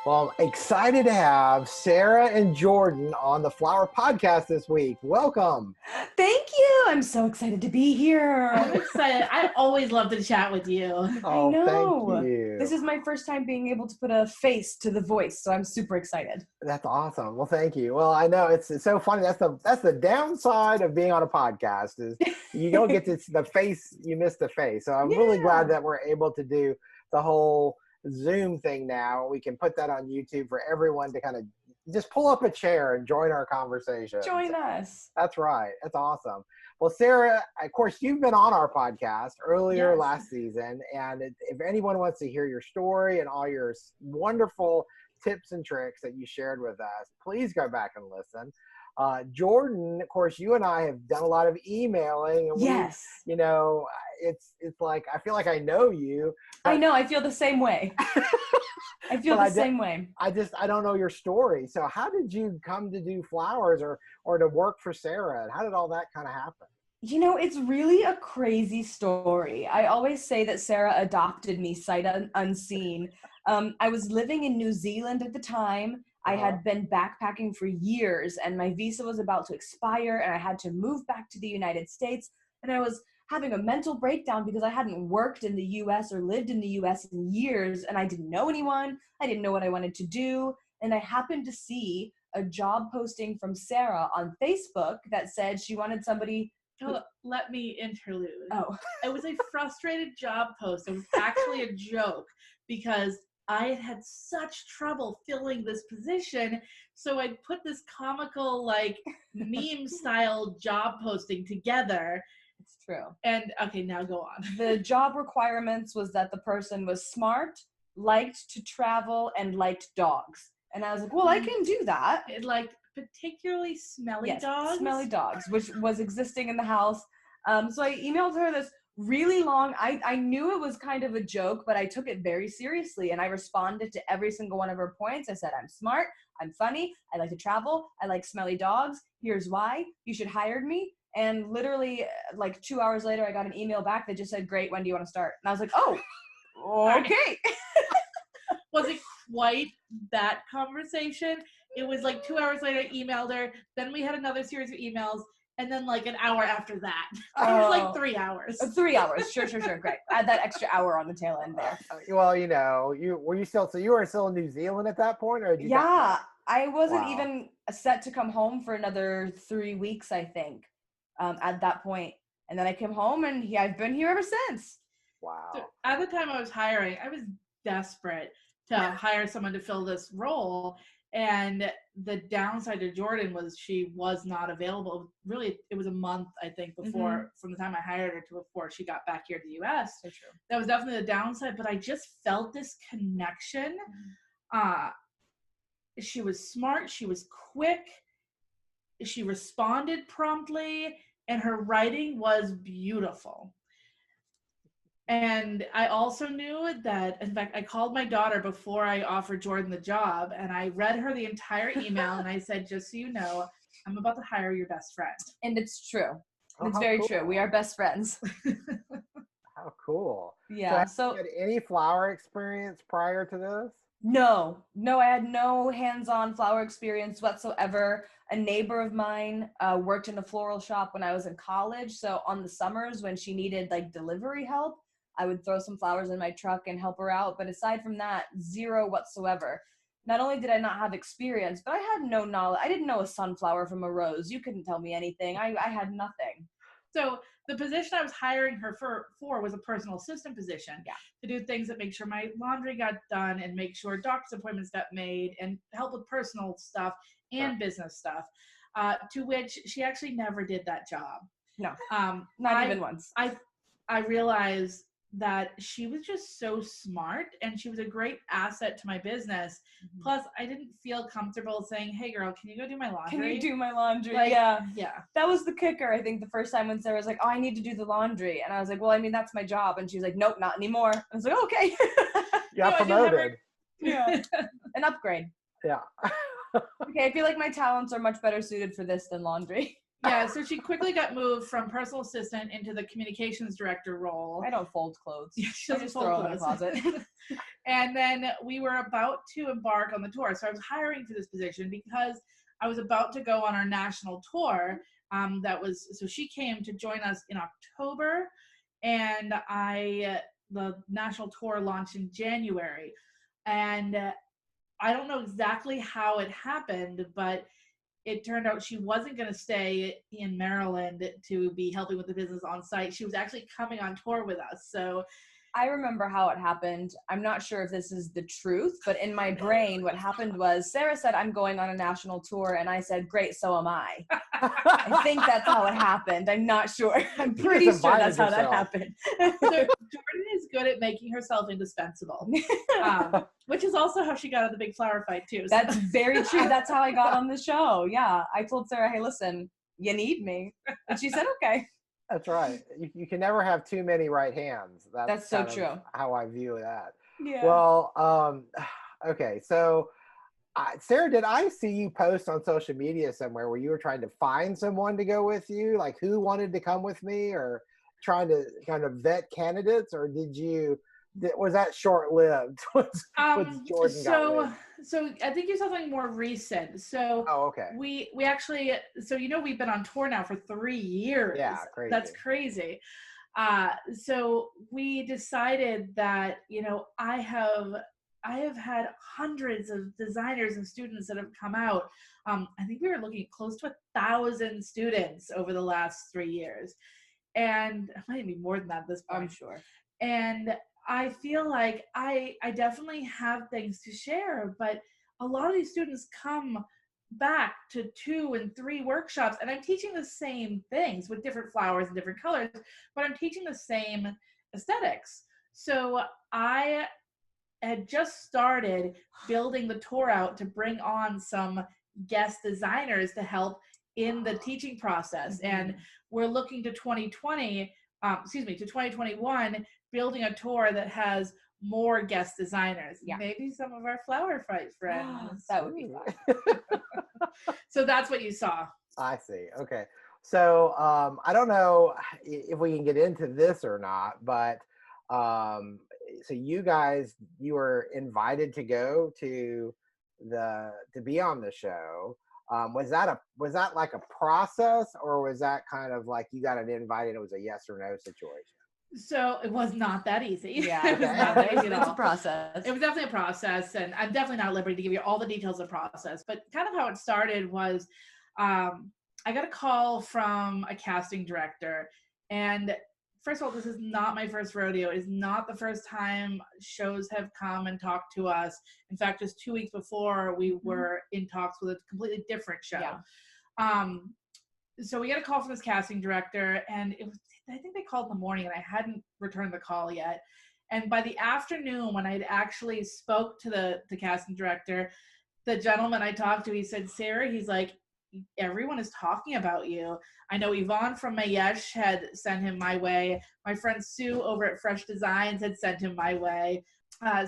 Well, I'm excited to have Sarah and Jordan on the Flower Podcast this week. Welcome. Thank you. I'm so excited to be here. I'm excited. I always love to chat with you. Oh, I know. thank you. This is my first time being able to put a face to the voice, so I'm super excited. That's awesome. Well, thank you. Well, I know it's so funny. That's the downside of being on a podcast is you don't get to the face, you miss the face. So I'm really glad that we're able to do the whole Zoom thing now. We can put that on YouTube for everyone to kind of just pull up a chair and join our conversation. Join us. That's right. That's awesome. Well, Sarah, of course, you've been on our podcast earlier last season. And if anyone wants to hear your story and all your wonderful tips and tricks that you shared with us, please go back and listen. Jordan, of course, you and I have done a lot of emailing. And yes. It's like, I feel like I know you. I know. I feel the same way. I feel the same way. I don't know your story. So how did you come to do flowers or to work for Sarah? And how did all that kind of happen? You know, it's really a crazy story. I always say that Sarah adopted me sight unseen. I was living in New Zealand at the time. I had been backpacking for years and my visa was about to expire and I had to move back to the United States. And I was having a mental breakdown because I hadn't worked in the US or lived in the US in years and I didn't know anyone. I didn't know what I wanted to do. And I happened to see a job posting from Sarah on Facebook that said she wanted somebody. Let me interlude. Oh. It was a frustrated job post. It was actually a joke because I had such trouble filling this position. So I put this comical, like, meme style job posting together. It's true. And okay, now go on. The job requirements was that the person was smart, liked to travel, and liked dogs. And I was like, well, I can do that. It liked particularly smelly dogs. Smelly dogs, which was existing in the house. So I emailed her this really long, I knew it was kind of a joke, but I took it very seriously and I responded to every single one of her points. I said, I'm smart, I'm funny, I like to travel, I like smelly dogs, here's why, you should hire me. And literally like 2 hours later, I got an email back that just said, great, when do you want to start? And I was like, oh, okay. Was it quite that conversation? It was like 2 hours later, I emailed her, then we had another series of emails, and then like an hour after that. It was like 3 hours. 3 hours. Sure. Great. Add that extra hour on the tail end there. Well, you were still in New Zealand at that point, or did you I wasn't even set to come home for another 3 weeks, I think, at that point. And then I came home and I've been here ever since. Wow. So at the time I was hiring, I was desperate to hire someone to fill this role. And the downside to Jordan was she was not available. Really, it was a month, I think, before from the time I hired her to before she got back here to the U.S. So true. That was definitely the downside, but I just felt this connection. She was smart. She was quick. She responded promptly, and her writing was beautiful. And I also knew that, in fact, I called my daughter before I offered Jordan the job, and I read her the entire email, and I said, just so you know, I'm about to hire your best friend. And it's true. It's very true. We are best friends. How cool. Yeah. So you had any flower experience prior to this? No, I had no hands-on flower experience whatsoever. A neighbor of mine worked in a floral shop when I was in college. So on the summers when she needed like delivery help, I would throw some flowers in my truck and help her out. But aside from that, zero whatsoever. Not only did I not have experience, but I had no knowledge. I didn't know a sunflower from a rose. You couldn't tell me anything. I had nothing. So the position I was hiring her for was a personal assistant position to do things that make sure my laundry got done and make sure doctor's appointments got made and help with personal stuff and business stuff, to which she actually never did that job. No, not even once. I realized that she was just so smart and she was a great asset to my business. Plus, I didn't feel comfortable saying, hey girl, can you go do my laundry? Can you do my laundry? Like, yeah. That was the kicker, I think, the first time when Sarah was like, oh, I need to do the laundry. And I was like, well, I mean, that's my job. And she was like, nope, not anymore. I was like, okay. Yeah, promoted. An upgrade. Yeah. Okay, I feel like my talents are much better suited for this than laundry. Yeah, so she quickly got moved from personal assistant into the communications director role. I don't fold clothes. Yeah, she I just throw them in the closet. And then we were about to embark on the tour. So I was hiring for this position because I was about to go on our national tour. So she came to join us in October, and the national tour launched in January. And I don't know exactly how it happened, but it turned out she wasn't going to stay in Maryland to be helping with the business on site. She was actually coming on tour with us. So I remember how it happened. I'm not sure if this is the truth, but in my brain, what happened was Sarah said, I'm going on a national tour. And I said, great, so am I. I think that's how it happened. I'm not sure. I'm pretty sure that's how that happened. So Jordan is good at making herself indispensable, which is also how she got out of the big flower fight too. So. That's very true. That's how I got on the show. Yeah. I told Sarah, hey, listen, you need me. And she said, okay. That's right. You can never have too many right hands. That's so true. How I view that. Yeah. Well, okay. So, Sarah, did I see you post on social media somewhere where you were trying to find someone to go with you? Like who wanted to come with me, or trying to kind of vet candidates, or was that short-lived? So I think you saw something more recent. So okay. We actually, so we've been on tour now for 3 years. Yeah, crazy. That's crazy. So we decided that I have had hundreds of designers and students that have come out. I think we were looking at close to 1,000 students over the last 3 years, and it might be more than that at this point. I'm sure. And I feel like I definitely have things to share, but a lot of these students come back to 2 and 3 workshops, and I'm teaching the same things with different flowers and different colors, but I'm teaching the same aesthetics. So I had just started building the tour out to bring on some guest designers to help in the teaching process. And we're looking to 2021, building a tour that has more guest designers. Yeah. Maybe some of our flower fight friends. That would be fun. So that's what you saw. I see. Okay. So I don't know if we can get into this or not, but so you were invited to go to be on the show. Was that like a process, or was that kind of like you got an invite and it was a yes or no situation? So it was not that easy. Yeah, it was not that easy. It's a process. It was definitely a process, and I'm definitely not at liberty to give you all the details of the process. But kind of how it started was, I got a call from a casting director, and first of all, this is not my first rodeo. It is not the first time shows have come and talked to us. In fact, just 2 weeks before, we were in talks with a completely different show. Yeah. So we got a call from this casting director, and I think they called in the morning, and I hadn't returned the call yet. And by the afternoon, when I'd actually spoke to the casting director, the gentleman I talked to, he said, Sarah, he's like, everyone is talking about you. I know Yvonne from Mayesh had sent him my way. My friend Sue over at Fresh Designs had sent him my way.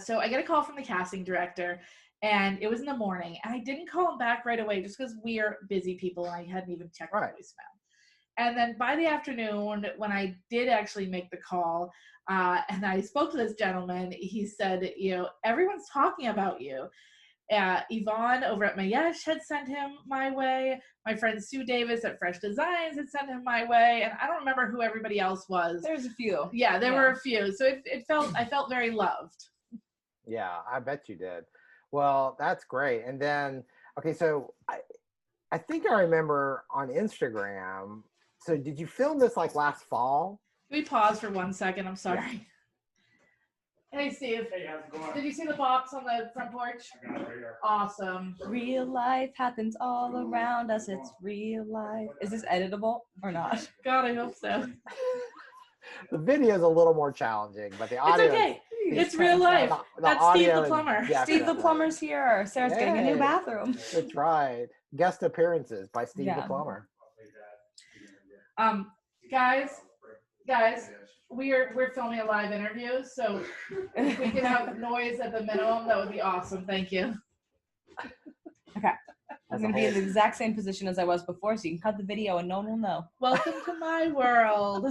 So I get a call from the casting director, and it was in the morning. And I didn't call him back right away just because we are busy people, and I hadn't even checked the voicemail. And then by the afternoon, when I did actually make the call, and I spoke to this gentleman, he said, everyone's talking about you. Yvonne over at Mayesh had sent him my way. My friend Sue Davis at Fresh Designs had sent him my way. And I don't remember who everybody else was. There's a few. Yeah, there were a few. So I felt very loved. Yeah, I bet you did. Well, that's great. And then, okay, so I think I remember on Instagram. So did you film this like last fall? Can we pause for 1 second? I'm sorry. Hey, Steve. Hey, how's it going? Did you see the box on the front porch? I got it right here. Awesome. Real life happens all around us. It's real life. Is this editable or not? God, I hope so. The video is a little more challenging, but the audio. It's okay. It's real life. That's Steve the plumber. Steve the plumber's here. Sarah's getting a new bathroom. That's right. Guest appearances by Steve the plumber. Guys, we're filming a live interview, so if we can have noise at the minimum, that would be awesome. Thank you. Okay. I'm going to be in the exact same position as I was before, so you can cut the video and no one will know. Welcome to my world.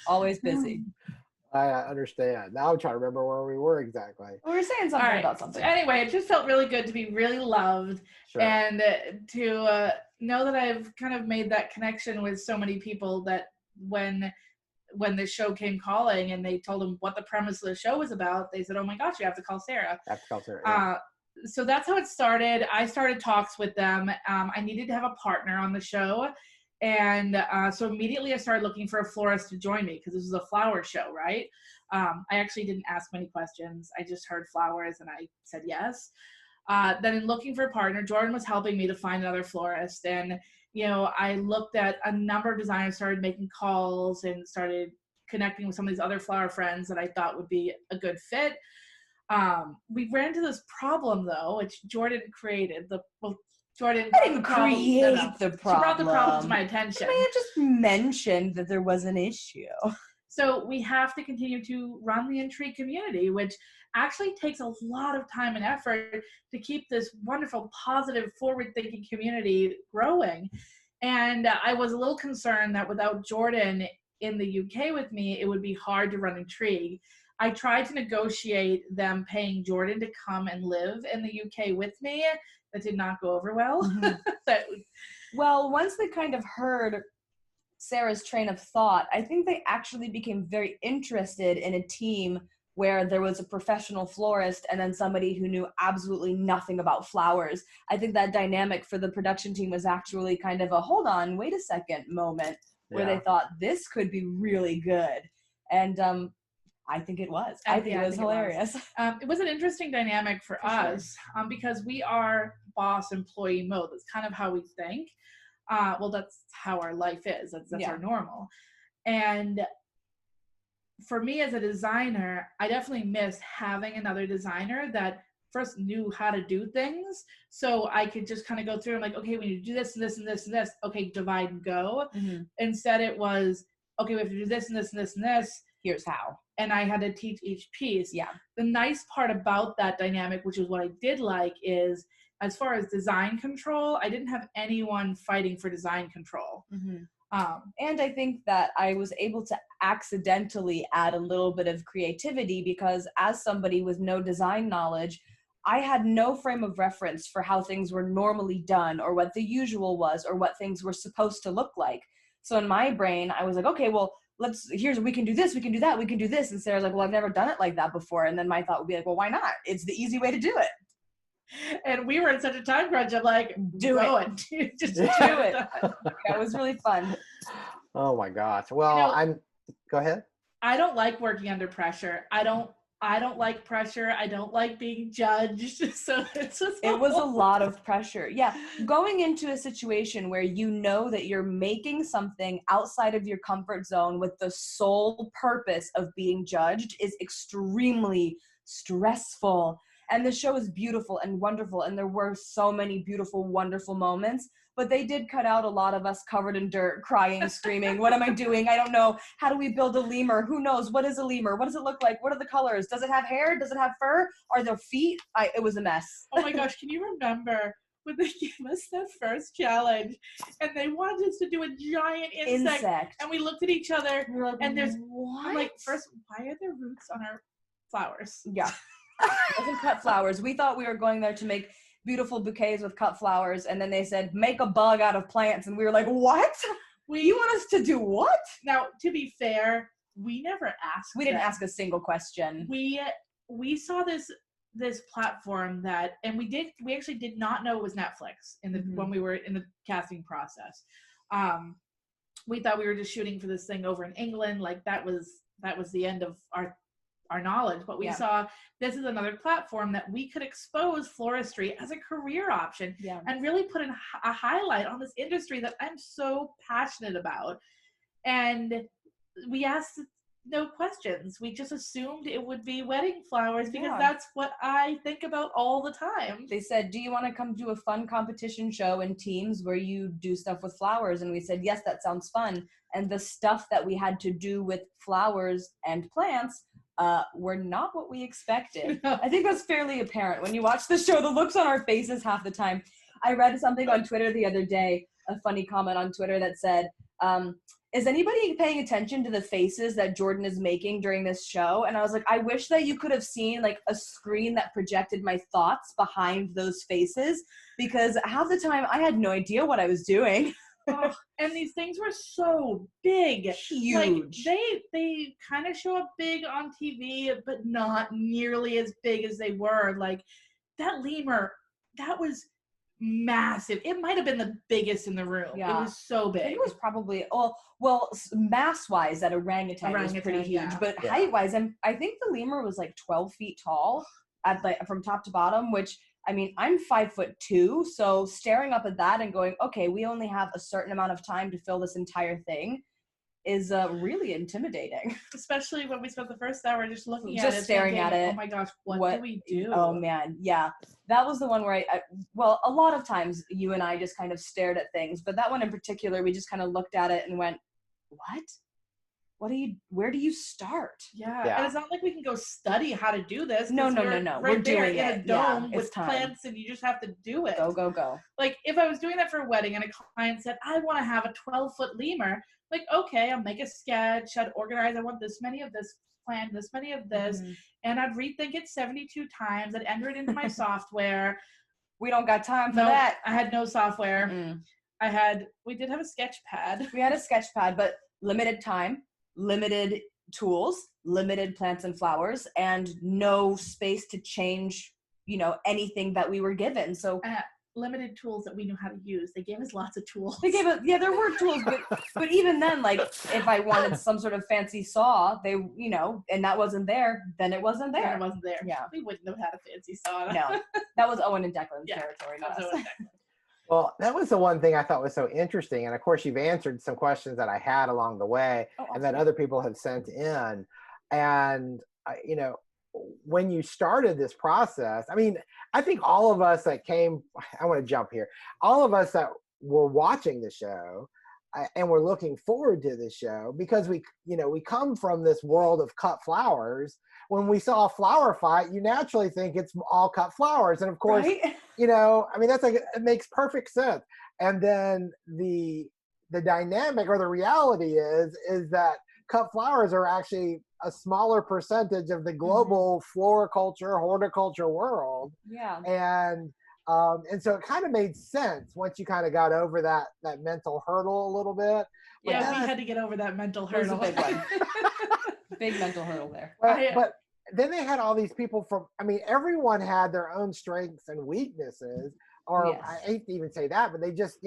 Always busy. I understand. Now I'm trying to remember where we were exactly. We were saying something about something. So anyway, it just felt really good to be really loved, and to know that I've kind of made that connection with so many people that when the show came calling and they told them what the premise of the show was about, they said, "Oh my gosh, you have to call Sarah." So that's how it started. I started talks with them. I needed to have a partner on the show. And so immediately I started looking for a florist to join me because this was a flower show, right? I actually didn't ask many questions. I just heard flowers and I said yes. Then in looking for a partner, Jordan was helping me to find another florist. And, I looked at a number of designers, started making calls and started connecting with some of these other flower friends that I thought would be a good fit. We ran into this problem though, which Jordan created. Jordan I didn't create the problem. She brought the problem to my attention. I mean, I just mentioned that there was an issue. So we have to continue to run the Intrigue community, which actually takes a lot of time and effort to keep this wonderful, positive, forward-thinking community growing. And I was a little concerned that without Jordan in the UK with me, it would be hard to run Intrigue. I tried to negotiate them paying Jordan to come and live in the UK with me. That did not go over well. Mm-hmm. Well, once they kind of heard Sarah's train of thought, I think they actually became very interested in a team where there was a professional florist and then somebody who knew absolutely nothing about flowers. I think that dynamic for the production team was actually kind of a hold on, wait a second moment where they thought this could be really good. And I think it was. I think it was hilarious. It was an interesting dynamic for us because we are boss-employee mode. That's kind of how we think. Well, that's how our life is. That's our normal. And for me as a designer, I definitely missed having another designer that first knew how to do things. So I could just kind of go through and like, okay, we need to do this and this and this and this. Okay, divide and go. Mm-hmm. Instead it was, okay, we have to do this and this and this and this. Here's how. And I had to teach each piece. Yeah. The nice part about that dynamic, which is what I did like, is as far as design control, I didn't have anyone fighting for design control. Mm-hmm. And I think that I was able to accidentally add a little bit of creativity because as somebody with no design knowledge, I had no frame of reference for how things were normally done or what the usual was or what things were supposed to look like. So in my brain, I was like, okay, well, we can do this, we can do that, we can do this. And Sarah's like, well, I've never done it like that before. And then my thought would be like, well, why not? It's the easy way to do it. And we were in such a time crunch. I'm like, do it. Just do it. It was really fun. Oh my gosh. Well, go ahead. I don't like working under pressure. I don't like pressure. I don't like being judged. So it was a lot of pressure. Yeah. Going into a situation where you know that you're making something outside of your comfort zone with the sole purpose of being judged is extremely stressful. And the show is beautiful and wonderful. And there were so many beautiful, wonderful moments. But they did cut out a lot of us covered in dirt, crying, screaming. What am I doing? I don't know. How do we build a lemur? Who knows? What is a lemur? What does it look like? What are the colors? Does it have hair? Does it have fur? Are there feet? It was a mess. Oh my gosh, can you remember when they gave us that first challenge and they wanted us to do a giant insect. And we looked at each other and there's, what? I'm like, first, why are there roots on our flowers? Yeah. It wasn't cut flowers. We thought we were going there to make beautiful bouquets with cut flowers, and then they said make a bug out of plants, and we were like, what? You want us to do what? Now, to be fair, we never asked. We didn't ask a single question. We saw this platform that, and we actually did not know it was Netflix when we were in the casting process. We thought we were just shooting for this thing over in England, like that was the end of our knowledge, but we saw this is another platform that we could expose floristry as a career option and really put in a highlight on this industry that I'm so passionate about. And we asked no questions. We just assumed it would be wedding flowers because that's what I think about all the time. They said, do you want to come do a fun competition show in teams where you do stuff with flowers? And we said, yes, that sounds fun. And the stuff that we had to do with flowers and plants were not what we expected. I think that's fairly apparent when you watch the show. The looks on our faces half the time. I read something on Twitter the other day, a funny comment on Twitter that said, is anybody paying attention to the faces that Jordan is making during this show? And I was like, I wish that you could have seen like a screen that projected my thoughts behind those faces, because half the time I had no idea what I was doing. Oh, and these things were so big. Huge. Like, they kind of show up big on TV, but not nearly as big as they were. Like, that lemur, that was massive. It might have been the biggest in the room. Yeah. It was so big. I think it was probably, well, mass-wise, that orangutan was pretty huge, yeah. but height-wise, I think the lemur was like 12 feet tall from top to bottom, which, I mean, I'm 5'2", so staring up at that and going, okay, we only have a certain amount of time to fill this entire thing is really intimidating. Especially when we spent the first hour just looking at it. Just staring at it. Oh my gosh, what do we do? Oh man, yeah. That was the one where well, a lot of times you and I just kind of stared at things, but that one in particular, we just kind of looked at it and went, where do you start? Yeah. And it's not like we can go study how to do this. No. Right, we're doing it in a dome with plants, and you just have to do it. Go. Like, if I was doing that for a wedding and a client said, I want to have a 12-foot lemur, like, okay, I'll make a sketch, I'd organize, I want this many of this plant, this many of this, and I'd rethink it 72 times, I'd enter it into my software. We don't got time for that. I had no software. We did have a sketch pad. We had a sketch pad, but limited time, limited tools, limited plants and flowers, and no space to change, anything that we were given. So limited tools that we knew how to use. They gave us lots of tools. They gave us, there were tools, but even then, like, if I wanted some sort of fancy saw, and that wasn't there, then it wasn't there. Then it wasn't there. Yeah. We wouldn't have had a fancy saw. No. That was Owen and Declan's territory, not us. Well, that was the one thing I thought was so interesting. And of course, you've answered some questions that I had along the way and that other people have sent in. And, when you started this process, I mean, I think all of us that came, I want to jump here, all of us that were watching the show and we're looking forward to the show because we come from this world of cut flowers. When we saw a flower fight, you naturally think it's all cut flowers. And of course, right? I mean, it makes perfect sense. And then the dynamic or the reality is that cut flowers are actually a smaller percentage of the global floriculture, horticulture world. Yeah. And so it kind of made sense once you kind of got over that mental hurdle a little bit. But we had to get over that mental hurdle. It was a big one. Big mental hurdle there. But then they had all these people everyone had their own strengths and weaknesses, or yes. I hate to even say that, but they just,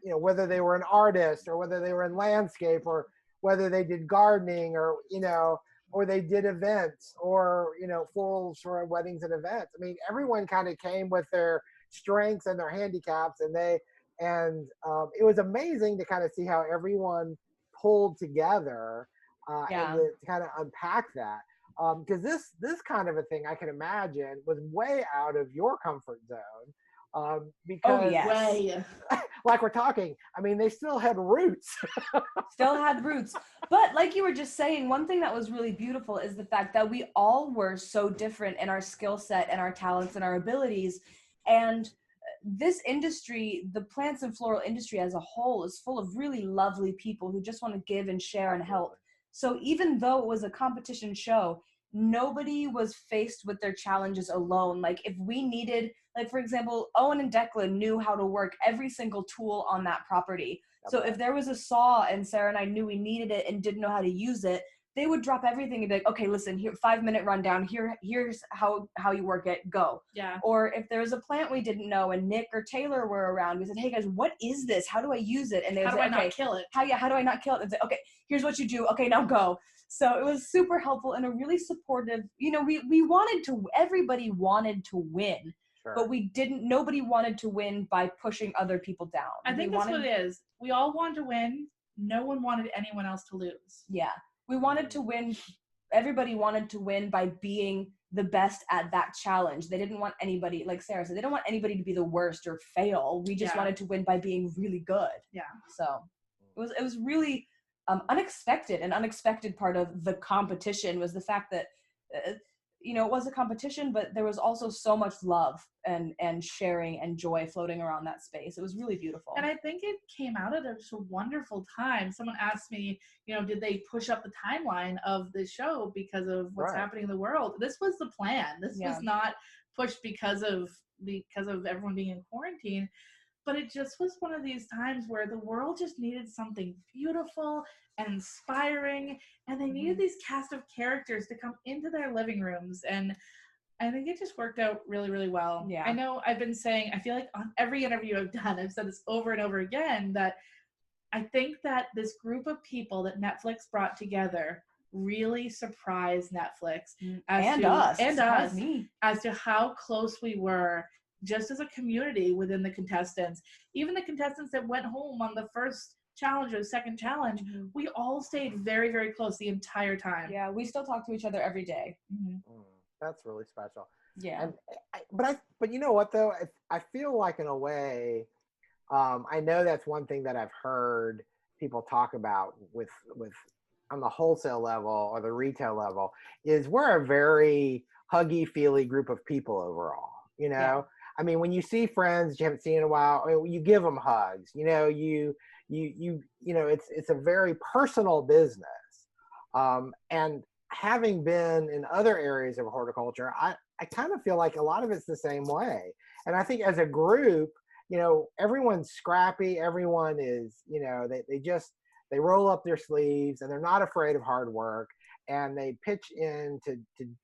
whether they were an artist or whether they were in landscape or whether they did gardening or they did events or, florals for weddings and events. I mean, everyone kind of came with their strengths and their handicaps, and it was amazing to kind of see how everyone pulled together and to kind of unpack that. Because this kind of a thing, I can imagine, was way out of your comfort zone. Because like we're talking, I mean, they still had roots. But like you were just saying, one thing that was really beautiful is the fact that we all were so different in our skill set and our talents and our abilities. And this industry, the plants and floral industry as a whole, is full of really lovely people who just want to give and share and help. So even though it was a competition show, nobody was faced with their challenges alone. Like, if we needed, like, for example, Owen and Declan knew how to work every single tool on that property. So if there was a saw and Sarah and I knew we needed it and didn't know how to use it, they would drop everything and be like, okay, listen, here, 5-minute rundown. Here's how you work it. Go. Yeah. Or if there was a plant we didn't know and Nick or Taylor were around, we said, hey guys, what is this? How do I use it? And they would say, not kill it? How do I not kill it? And say, okay, here's what you do. Okay, now go. So it was super helpful and a really supportive, everybody wanted to win. Sure. But nobody wanted to win by pushing other people down. I think that's what it is. We all wanted to win. No one wanted anyone else to lose. Yeah. We wanted to win. Everybody wanted to win by being the best at that challenge. They didn't want anybody, like Sarah said, they don't want anybody to be the worst or fail. We just wanted to win by being really good. Yeah. So it was really unexpected. An unexpected part of the competition was the fact that you know, it was a competition, but there was also so much love and sharing and joy floating around that space. It was really beautiful. And I think it came out at a wonderful time. Someone asked me, you know, did they push up the timeline of the show because of what's happening in the world? This was the plan. This was not pushed because of everyone being in quarantine. But it just was one of these times where the world just needed something beautiful and inspiring, and they needed these cast of characters to come into their living rooms. And I think it just worked out really, really well. Yeah. I know I've been saying, I feel like on every interview I've done, I've said this over and over again, that I think that this group of people that Netflix brought together really surprised Netflix and us as to how close we were just as a community within the contestants. Even the contestants that went home on the first challenge or the second challenge, we all stayed very, very close the entire time. Yeah, we still talk to each other every day. That's really special. Yeah. But you know what though? I feel like in a way, I know that's one thing that I've heard people talk about with on the wholesale level or the retail level, is we're a very huggy feely group of people overall. You know, I mean, when you see friends you haven't seen in a while, you give them hugs. You know, you know, it's a very personal business. And having been in other areas of horticulture, I kind of feel like a lot of it's the same way. And I think as a group, you know, everyone's scrappy. Everyone is, you know, they roll up their sleeves and they're not afraid of hard work, and they pitch in to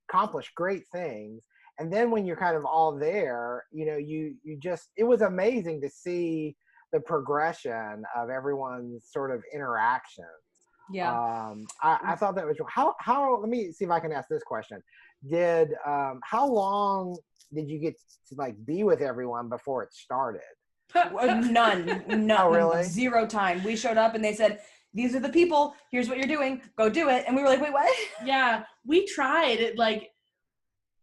accomplish great things. And then when you're kind of all there, you know, it was amazing to see the progression of everyone's sort of interactions. Yeah. I thought that was how. Let me see if I can ask this question. How long did you get to like be with everyone before it started? None. Oh, really? 0 time. We showed up and they said, these are the people, here's what you're doing, go do it. And we were like, wait, what? Yeah, we tried it. Like,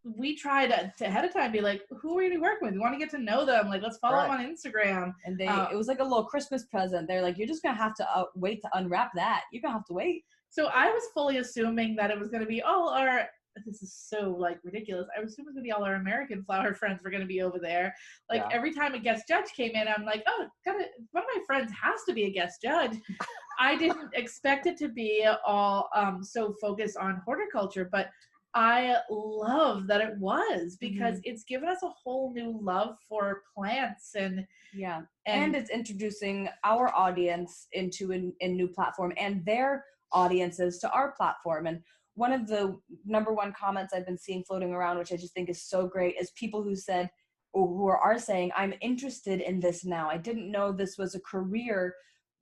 we tried to ahead of time be like, who are you going to work with? We want to get to know them. Like, let's follow them on Instagram. And it was like a little Christmas present. They're like, you're just going to have to wait to unwrap that. You're going to have to wait. So I was fully assuming that it was going to be all our, this is so like ridiculous, I was assuming it was going to be all our American flower friends were going to be over there. Like every time a guest judge came in, I'm like, oh, one of my friends has to be a guest judge. I didn't expect it to be all so focused on horticulture, but I love that it was, because it's given us a whole new love for plants and it's introducing our audience into a new platform and their audiences to our platform. And one of the number one comments I've been seeing floating around, which I just think is so great, is people who said, or who are saying, I'm interested in this now. I didn't know this was a career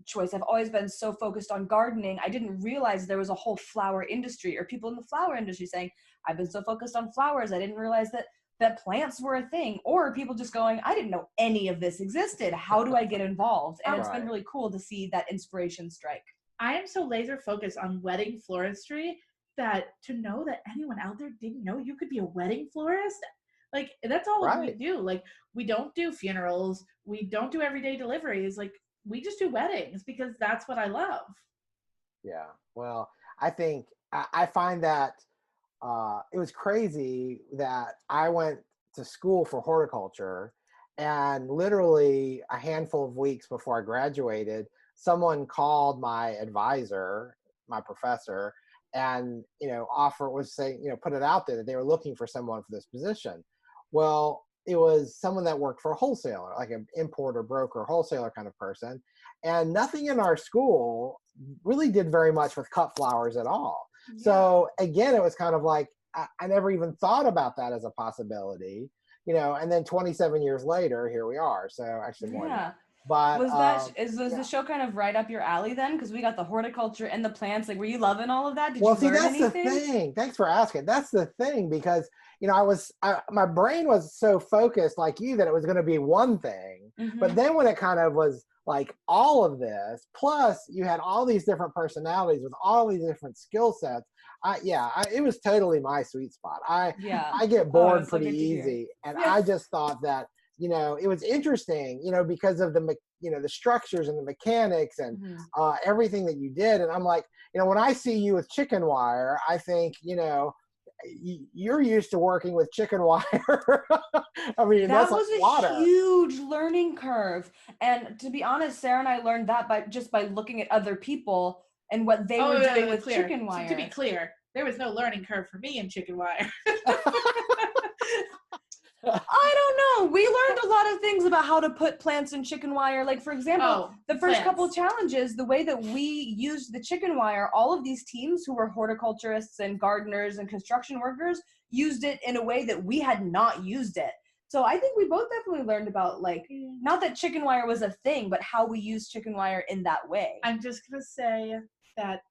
choice. I've always been so focused on gardening. I didn't realize there was a whole flower industry, or people in the flower industry saying, I've been so focused on flowers, I didn't realize that plants were a thing. Or people just going, I didn't know any of this existed. How do I get involved? And it's been really cool to see that inspiration strike. I am so laser focused on wedding floristry that to know that anyone out there didn't know you could be a wedding florist, like, that's all we do. Like, we don't do funerals, we don't do everyday deliveries, like, we just do weddings because that's what I love. Yeah, well, I think I find that it was crazy that I went to school for horticulture, and literally a handful of weeks before I graduated, someone called my advisor, my professor, and, you know, put it out there that they were looking for someone for this position. Well, it was someone that worked for a wholesaler, like an importer, broker, wholesaler kind of person. And nothing in our school really did very much with cut flowers at all. Yeah. So again, it was kind of like, I never even thought about that as a possibility, you know, and then 27 years later, here we are. So actually more than that. But was the show kind of right up your alley then? Because we got the horticulture and the plants. Like, were you loving all of that? Did you learn that's anything? The thing. Thanks for asking. That's the thing, because, you know, my brain was so focused like you that it was going to be one thing. But then when it kind of was like all of this, plus you had all these different personalities with all these different skill sets. It was totally my sweet spot. I get bored pretty easy. And I just thought that, you know, it was interesting, you know, because of the structures and the mechanics and everything that you did. And I'm like, you know, when I see you with chicken wire, I think, you know, you're used to working with chicken wire. I mean, that that's was like a water. huge learning curve. And to be honest, Sarah and I learned that by looking at other people and what they were doing with chicken wire. To be clear, there was no learning curve for me in chicken wire. I don't know. We learned a lot of things about how to put plants in chicken wire. Like, for example, the first couple challenges, the way that we used the chicken wire, all of these teams who were horticulturists and gardeners and construction workers used it in a way that we had not used it. So I think we both definitely learned about, like, not that chicken wire was a thing, but how we use chicken wire in that way. I'm just going to say that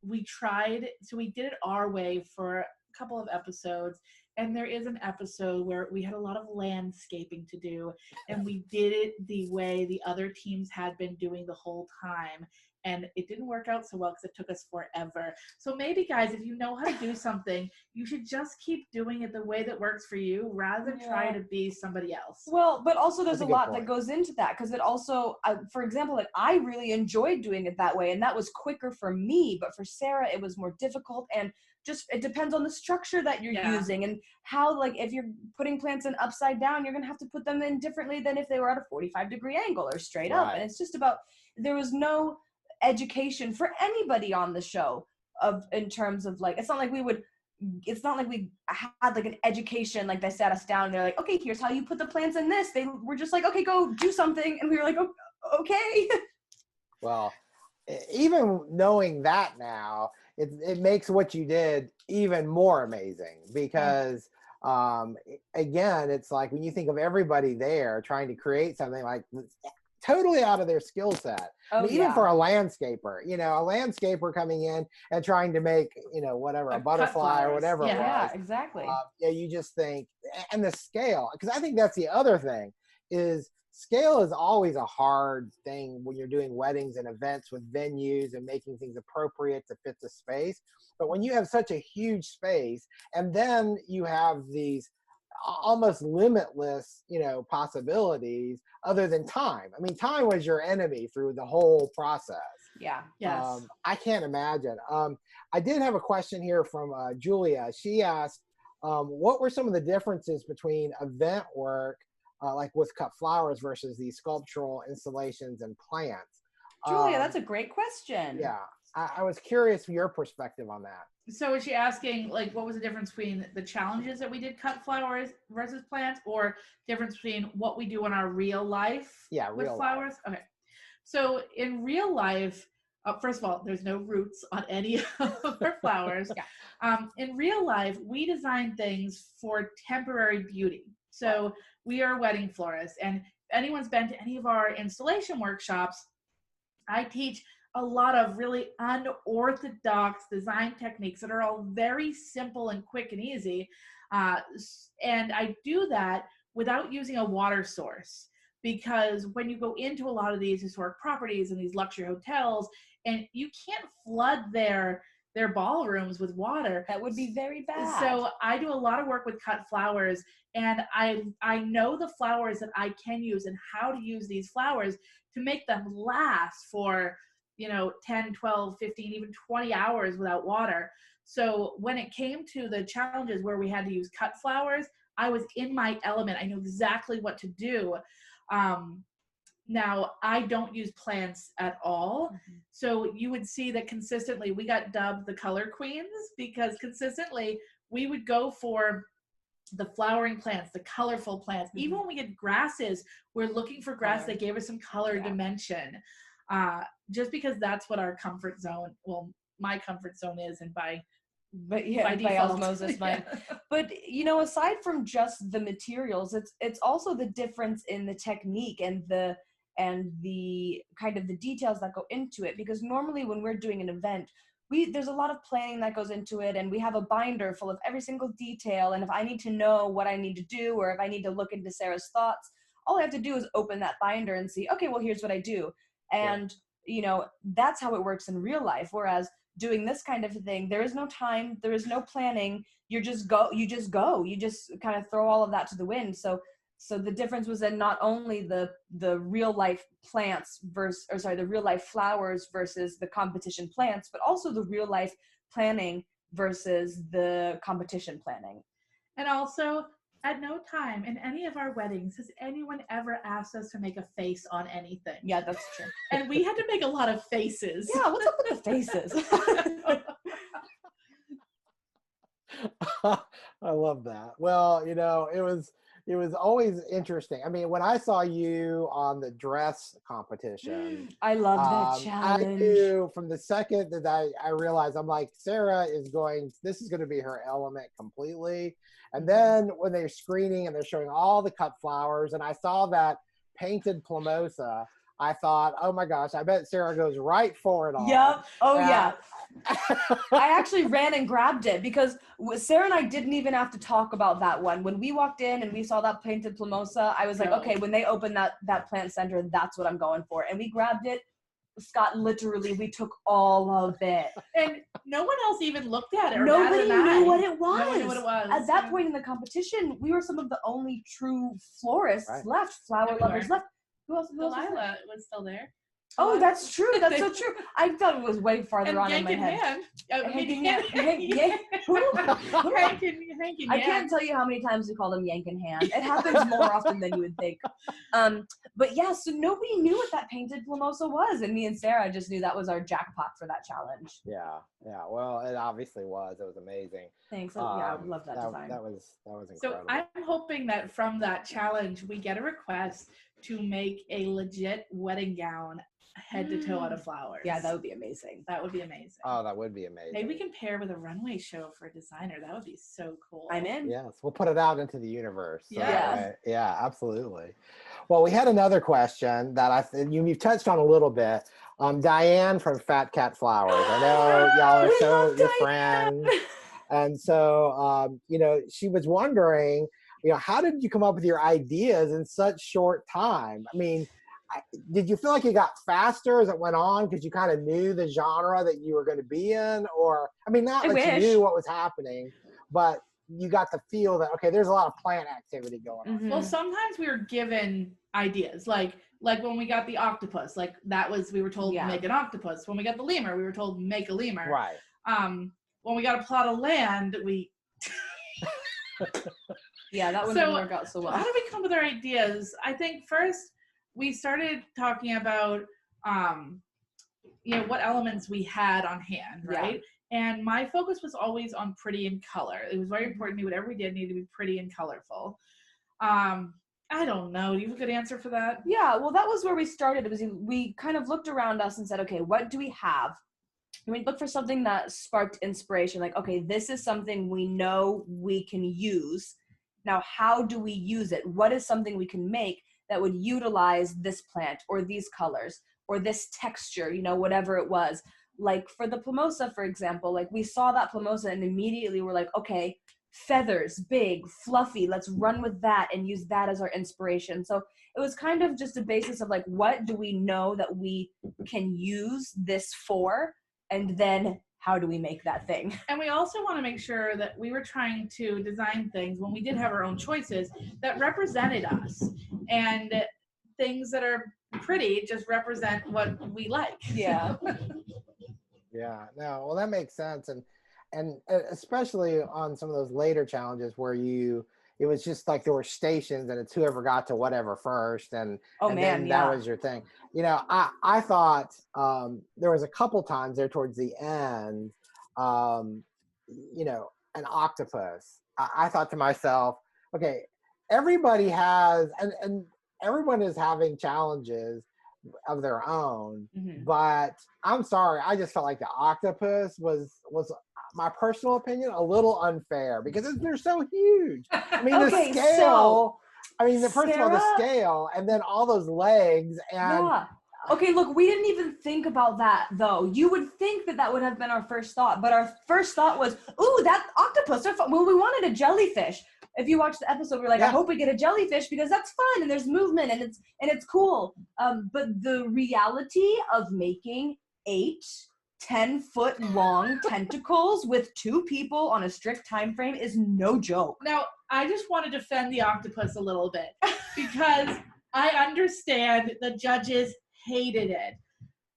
we tried, so we did it our way for a couple of episodes. And there is an episode where we had a lot of landscaping to do, and we did it the way the other teams had been doing the whole time. And it didn't work out so well because it took us forever. So maybe, guys, if you know how to do something, you should just keep doing it the way that works for you rather than try to be somebody else. Well, but also there's a lot that goes into that, because it also, for example, like, I really enjoyed doing it that way, and that was quicker for me. But for Sarah, it was more difficult, and just it depends on the structure that you're using and how, like, if you're putting plants in upside down, you're gonna have to put them in differently than if they were at a 45-degree angle or straight up. And it's just about, there was no education for anybody on the show in terms of, like, it's not like we had like an education, like they sat us down and they're like, okay, here's how you put the plants in this. They were just like, okay, go do something, and we were like, oh, okay. Well, even knowing that now, it makes what you did even more amazing, because again, it's like when you think of everybody there trying to create something like totally out of their skill set. I mean, even for a landscaper, a landscaper coming in and trying to make, whatever, a butterfly or whatever it was. Yeah, exactly. You just think, and the scale, because I think that's the other thing, is scale is always a hard thing when you're doing weddings and events with venues and making things appropriate to fit the space. But when you have such a huge space, and then you have these almost limitless, possibilities other than time. I mean, time was your enemy through the whole process. Yeah. Yes. I can't imagine. I did have a question here from Julia. She asked, what were some of the differences between event work, like with cut flowers, versus these sculptural installations and plants? Julia, that's a great question. Yeah. I was curious your perspective on that. So is she asking, like, what was the difference between the challenges that we did cut flowers versus plants, or difference between what we do in our real life with flowers? Okay. So in real life, first of all, there's no roots on any of our flowers. In real life, we design things for temporary beauty. So we are wedding florists, and if anyone's been to any of our installation workshops, I teach a lot of really unorthodox design techniques that are all very simple and quick and easy. And I do that without using a water source, because when you go into a lot of these historic properties and these luxury hotels, and you can't flood their ballrooms with water. That would be very bad. So I do a lot of work with cut flowers, and I know the flowers that I can use and how to use these flowers to make them last for 10, 12, 15, even 20 hours without water. So when it came to the challenges where we had to use cut flowers, I was in my element. I knew exactly what to do. Now, I don't use plants at all. Mm-hmm. So you would see that consistently we got dubbed the color queens, because consistently we would go for the flowering plants, the colorful plants. Mm-hmm. Even when we get grasses, we're looking for grass that gave us some color dimension. Just because that's what our comfort zone, my comfort zone is, and by osmosis, mine. But aside from just the materials, it's also the difference in the technique and the kind of the details that go into it. Because normally when we're doing an event, there's a lot of planning that goes into it, and we have a binder full of every single detail. And if I need to know what I need to do, or if I need to look into Sarah's thoughts, all I have to do is open that binder and see, okay, well, here's what I do. And that's how it works in real life. Whereas doing this kind of thing, there is no time, there is no planning. You just kind of throw all of that to the wind. So the difference was in not only the real life plants the real life flowers versus the competition plants, but also the real life planning versus the competition planning. And also, at no time in any of our weddings has anyone ever asked us to make a face on anything. Yeah, that's true. And we had to make a lot of faces. Yeah, what's up with the faces? I love that. Well, it was always interesting. I mean, when I saw you on the dress competition, I love that challenge. I knew from the second that I realized, I'm like, this is going to be her element completely. And then when they're screening and they're showing all the cut flowers, and I saw that painted plumosa, I thought, oh my gosh, I bet Sarah goes right for it all. Yep. Oh, yeah. I actually ran and grabbed it because Sarah and I didn't even have to talk about that one. When we walked in and we saw that painted plumosa, I was like, okay, when they open that plant center, that's what I'm going for. And we grabbed it. Scott, literally, we took all of it. And no one else even looked at it. Nobody knew what it was. No one knew what it was. At that point in the competition, we were some of the only true florists left, flower lovers left. Who else? Delilah was still there. Oh, that's true. That's so true. I thought it was way farther on in my head. I can't tell you how many times we called him Yank in Hand. It happens more often than you would think. But yeah, so nobody knew what that painted plumosa was, and me and Sarah just knew that was our jackpot for that challenge. Yeah. Well, it obviously was. It was amazing. Thanks. Yeah, I love that design. That was incredible. So I'm hoping that from that challenge we get a request to make a legit wedding gown head to toe out of flowers. Yeah, that would be amazing. That would be amazing. Oh, that would be amazing. Maybe we can pair with a runway show for a designer. That would be so cool. I'm in. Yes, we'll put it out into the universe. Yeah. Yeah, absolutely. Well, we had another question that you've touched on a little bit. Diane from Fat Cat Flowers. I know y'all are so good friends. And so, she was wondering, how did you come up with your ideas in such short time? I mean, did you feel like you got faster as it went on because you kind of knew the genre that you were going to be in? Or, I mean, not like you knew what was happening, but you got the feel that, okay, there's a lot of plant activity going on. Mm-hmm. Well, sometimes we were given ideas, like when we got the octopus, we were told to make an octopus. When we got the lemur, we were told make a lemur. Right. When we got a plot of land, we... Yeah, that wouldn't work out so well. How did we come up with our ideas? I think first we started talking about, what elements we had on hand, right? Yeah. And my focus was always on pretty and color. It was very important to me. Whatever we did needed to be pretty and colorful. I don't know. Do you have a good answer for that? Yeah, well, that was where we started. We kind of looked around us and said, okay, what do we have? And we looked for something that sparked inspiration. Like, okay, this is something we know we can use. Now, how do we use it? What is something we can make that would utilize this plant or these colors or this texture, whatever it was? Like for the plumosa, for example, we saw that plumosa and immediately we're like, okay, feathers, big, fluffy, let's run with that and use that as our inspiration. So it was kind of just a basis of what do we know that we can use this for? And then how do we make that thing? And we also want to make sure that we were trying to design things when we did have our own choices that represented us. And things that are pretty just represent what we like. Yeah. Yeah. No, well, that makes sense. And especially on some of those later challenges where it was just there were stations and it's whoever got to whatever first. And then that was your thing. I thought there was a couple times there towards the end, an octopus. I thought to myself, okay, everybody has, and everyone is having challenges of their own, but I'm sorry, I just felt like the octopus was my personal opinion, a little unfair because they're so huge. I mean, the scale, first of all, the scale, and then all those legs. And yeah. Okay, look, we didn't even think about that, though. You would think that would have been our first thought, but our first thought was, ooh, that octopus. Well, we wanted a jellyfish. If you watch the episode, we're like, I hope we get a jellyfish because that's fun and there's movement and it's cool. But the reality of making 8-10-foot long tentacles with 2 people on a strict time frame is no joke. Now, I just want to defend the octopus a little bit because I understand the judges hated it,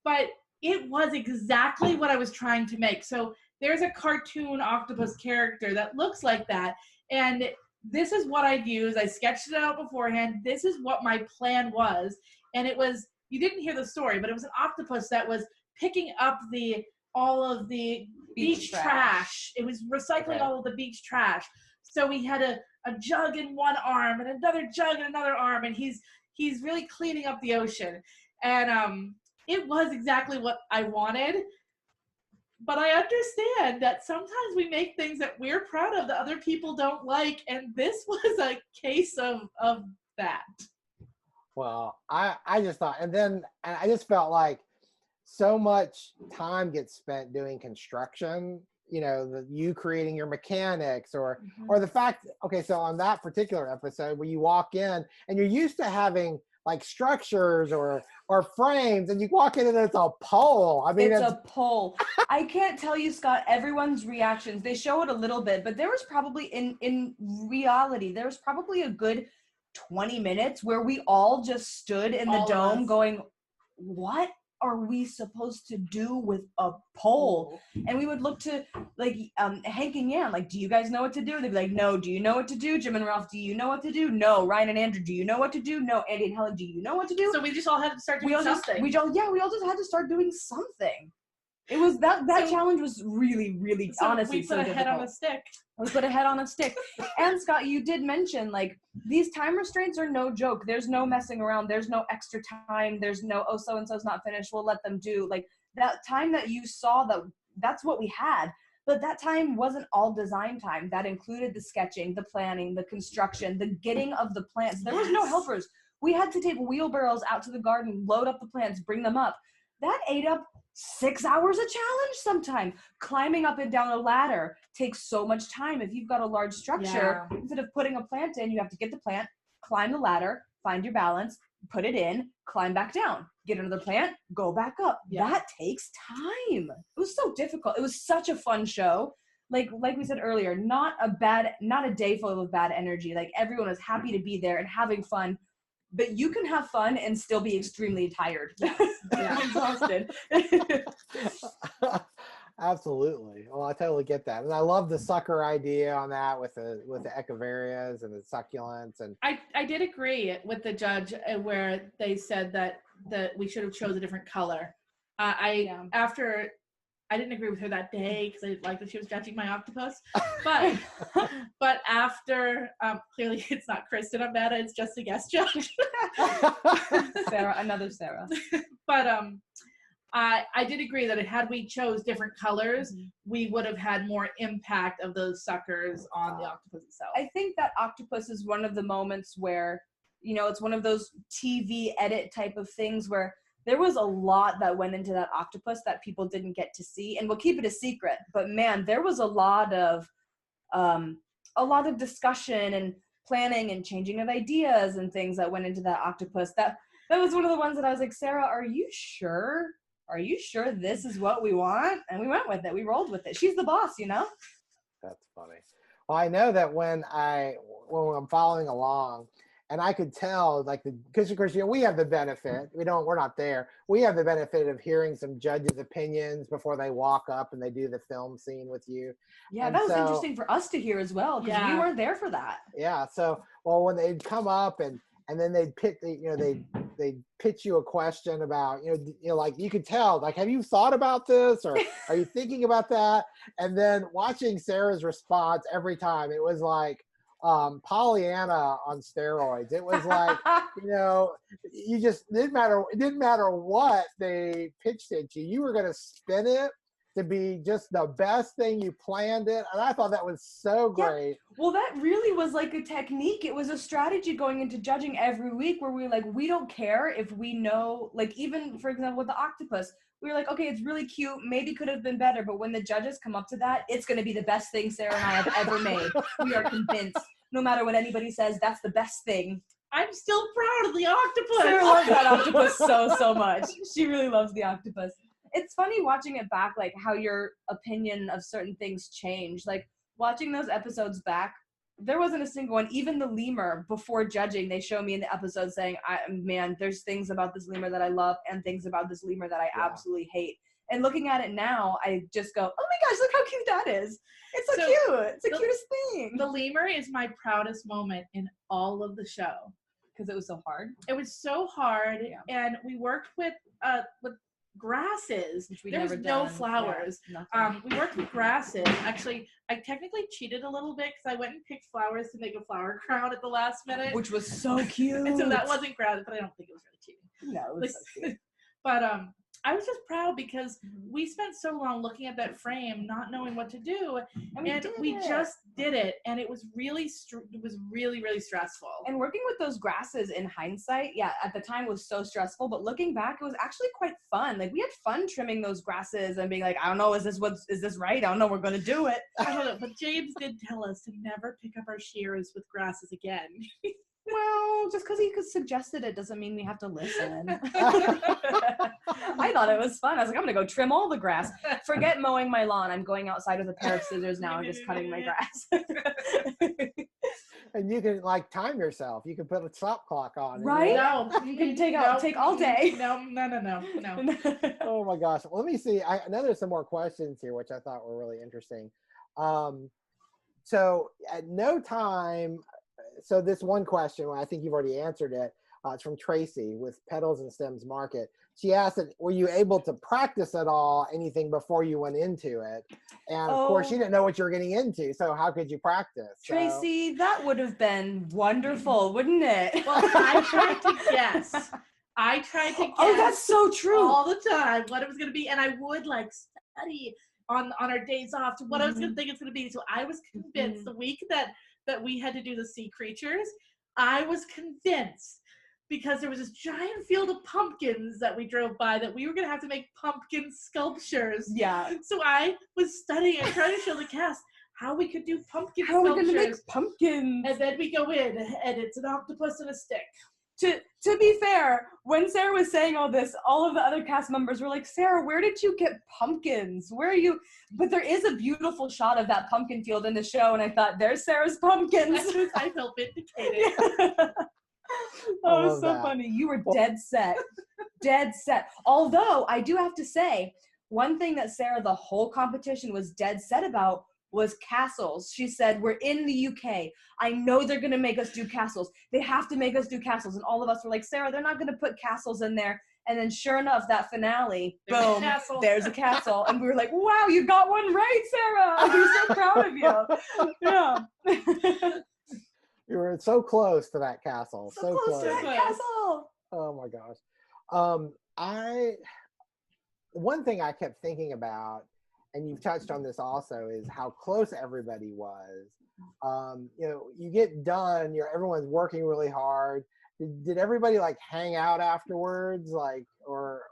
but it was exactly what I was trying to make. So there's a cartoon octopus character that looks like that. And this is what I'd use. I sketched it out beforehand. This is what my plan was. And it was, you didn't hear the story, but it was an octopus that was picking up all of the beach trash. It was recycling all of the beach trash. So we had a jug in one arm and another jug in another arm, and he's really cleaning up the ocean. And it was exactly what I wanted. But I understand that sometimes we make things that we're proud of that other people don't like, and this was a case of that. Well, I just thought, and then I just felt like so much time gets spent doing construction, you know, you creating your mechanics or the fact, okay, so on that particular episode where you walk in and you're used to having like structures or frames, and you walk in and it's a pole. I mean, it's a pole. I can't tell you, Scott, everyone's reactions. They show it a little bit, but there was probably in reality, there was probably a good 20 minutes where we all just stood in the dome going, what are we supposed to do with a pole? And we would look to like Hank and Yan, like, do you guys know what to do? They'd be like, no. Do you know what to do? Jim and Ralph, do you know what to do? No. Ryan and Andrew, do you know what to do? No. Andy and Helen, do you know what to do? So we just all had to start doing something. We all just had to start doing something. It was that challenge was really, really honestly so difficult. We put a head on a stick. We put a head on a stick. And Scott, you did mention like these time restraints are no joke. There's no messing around. There's no extra time. There's no, oh, so-and-so's not finished, we'll let them do. Like that time that you saw, that's what we had. But that time wasn't all design time. That included the sketching, the planning, the construction, the getting of the plants. There was no helpers. We had to take wheelbarrows out to the garden, load up the plants, bring them up. That ate up 6 hours a challenge sometimes. Climbing up and down a ladder takes so much time. If you've got a large structure, instead of putting a plant in, you have to get the plant, climb the ladder, find your balance, put it in, climb back down, get another plant, go back up. Yeah. That takes time. It was so difficult. It was such a fun show. Like we said earlier, not a day full of bad energy. Like everyone was happy to be there and having fun. But you can have fun and still be extremely tired. Yeah. Exhausted. Absolutely. Well, I totally get that. And I love the sucker idea on that with the echiverias and the succulents. And I did agree with the judge where they said that we should have chose a different color. After I didn't agree with her that day because I didn't like that she was judging my octopus. But after, clearly it's not Kristen I'm mad at, it's just a guest judge. Sarah, another Sarah. But I did agree that had we chose different colors, we would have had more impact of those suckers on the octopus itself. I think that octopus is one of the moments where, you know, it's one of those TV edit type of things where there was a lot that went into that octopus that people didn't get to see, and we'll keep it a secret. But man, there was a lot of discussion and planning and changing of ideas and things that went into that octopus. That was one of the ones that I was like, Sarah, are you sure? Are you sure this is what we want? And we went with it. We rolled with it. She's the boss, you know? That's funny. Well, I know that when I'm following along, and I could tell, like, because of course, you know, we have the benefit. We're not there. We have the benefit of hearing some judges' opinions before they walk up and they do the film scene with you. Yeah, and that was interesting for us to hear as well, because we weren't there for that. Yeah. So, well, when they'd come up and then they'd pitch you a question about, you know, like you could tell, like, have you thought about this, or are you thinking about that? And then watching Sarah's response every time, it was like Pollyanna on steroids. It was like, you know, you just it didn't matter what they pitched at you, you were going to spin it to be just the best thing. You planned it, and I thought that was so great. Well, that really was like a technique. It was a strategy going into judging every week where we're like, we don't care if we know, like, even for example with the octopus, we were like, okay, it's really cute, maybe could have been better, but when the judges come up to that, it's going to be the best thing Sarah and I have ever made. We are convinced. No matter what anybody says, that's the best thing. I'm still proud of the octopus. Sarah loves that octopus so much. She really loves the octopus. It's funny watching it back, like how your opinion of certain things change. Like watching those episodes back, there wasn't a single one. Even the lemur, before judging, they show me in the episode saying, man, there's things about this lemur that I love and things about this lemur that I absolutely hate. And looking at it now, I just go, oh my gosh, look how cute that is. It's so cute. It's the cutest thing. The lemur is my proudest moment in all of the show. Because it was so hard. It was so hard, and we worked with grasses. There was no flowers. Yeah, we worked with grasses. Actually, I technically cheated a little bit because I went and picked flowers to make a flower crown at the last minute, which was so cute. And so that wasn't grass, but I don't think it was really cheating. No, it was so cute. But I was just proud because we spent so long looking at that frame, not knowing what to do, and we just did it, and it was really, really stressful. And working with those grasses in hindsight, yeah, at the time was so stressful, but looking back, it was actually quite fun. Like we had fun trimming those grasses and being like, I don't know, is this right? I don't know, we're gonna do it. I don't know, but James did tell us to never pick up our shears with grasses again. Well, just because he suggested it doesn't mean we have to listen. I thought it was fun. I was like, I'm going to go trim all the grass. Forget mowing my lawn. I'm going outside with a pair of scissors now and just cutting my grass. And you can like time yourself. You can put a stop clock on. Right? No. You can take all day. No. Oh my gosh. Well, let me see. I know there's some more questions here, which I thought were really interesting. So at no time, so this one question, I think you've already answered it. It's from Tracy with Petals and Stems Market. She asked, were you able to practice at all anything before you went into it? And of course, you didn't know what you were getting into. So how could you practice? Tracy, that would have been wonderful, wouldn't it? Well, I tried to guess. Oh, that's so true. All the time what it was going to be. And I would like study on our days off to what I was going to think it's going to be. So I was convinced the week that we had to do the sea creatures, I was convinced because there was this giant field of pumpkins that we drove by that we were going to have to make pumpkin sculptures. Yeah. So I was studying and trying to show the cast how we could do pumpkin sculptures. How are we going to make pumpkins? And then we go in and it's an octopus and a stick. To be fair, when Sarah was saying all this, all of the other cast members were like, Sarah, where did you get pumpkins? Where are you? But there is a beautiful shot of that pumpkin field in the show, and I thought, there's Sarah's pumpkins. I felt vindicated. Oh, it was so funny. You were dead set. Dead set. Although, I do have to say, one thing that Sarah, the whole competition, was dead set about was castles. She said, we're in the UK. I know they're going to make us do castles. They have to make us do castles. And all of us were like, Sarah, they're not going to put castles in there. And then sure enough, that finale, boom, there's a castle. And we were like, wow, you got one right, Sarah. We're so proud of you. Yeah. You were so close to that castle. So close to that castle. Oh my gosh. One thing I kept thinking about, and you've touched on this also, is how close everybody was. You get done, everyone's working really hard. Did everybody like hang out afterwards? Or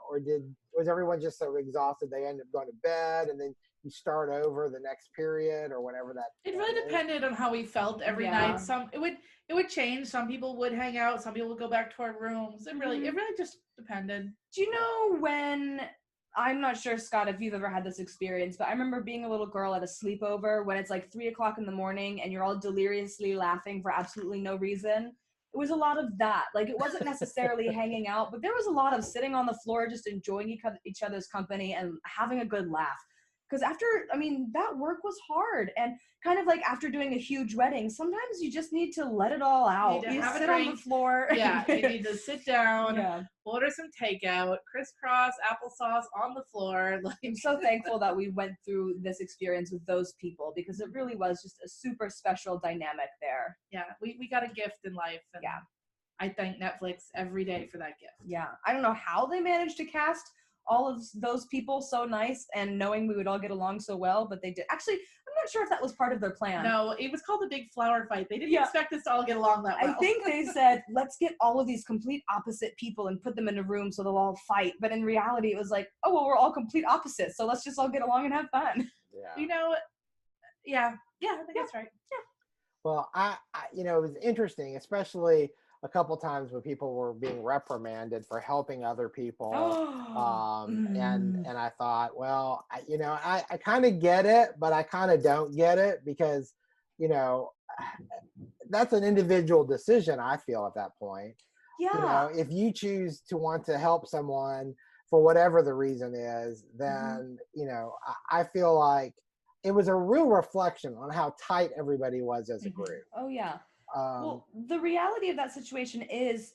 was everyone just so exhausted they ended up going to bed and then you start over the next period or whatever that? It really depended on how we felt every night. It would change. Some people would hang out. Some people would go back to our rooms. It really just depended. Do you know when? I'm not sure, Scott, if you've ever had this experience, but I remember being a little girl at a sleepover when it's like 3 o'clock in the morning and you're all deliriously laughing for absolutely no reason. It was a lot of that. Like, it wasn't necessarily hanging out, but there was a lot of sitting on the floor, just enjoying each other's company and having a good laugh. Because that work was hard. And kind of like after doing a huge wedding, sometimes you just need to let it all out. You sit on the floor. Yeah, you need to sit down, order some takeout, crisscross applesauce on the floor. I'm so thankful that we went through this experience with those people because it really was just a super special dynamic there. Yeah, we got a gift in life. And I thank Netflix every day for that gift. Yeah, I don't know how they managed to cast all of those people so nice and knowing we would all get along so well, but they did. Actually, I'm not sure if that was part of their plan. No, it was called the big flower fight. They didn't expect us to all get along that well. I think they said, let's get all of these complete opposite people and put them in a room so they'll all fight. But in reality, it was like, oh, well, we're all complete opposites, so let's just all get along and have fun. Yeah. I think that's right. Yeah. Well, I it was interesting, especially a couple times when people were being reprimanded for helping other people. And I thought, well, I kind of get it, but I kind of don't get it because, that's an individual decision, I feel, at that point. Yeah. If you choose to want to help someone, for whatever the reason is, then, I feel like it was a real reflection on how tight everybody was as a group. Oh, yeah. Um, Well, the reality of that situation is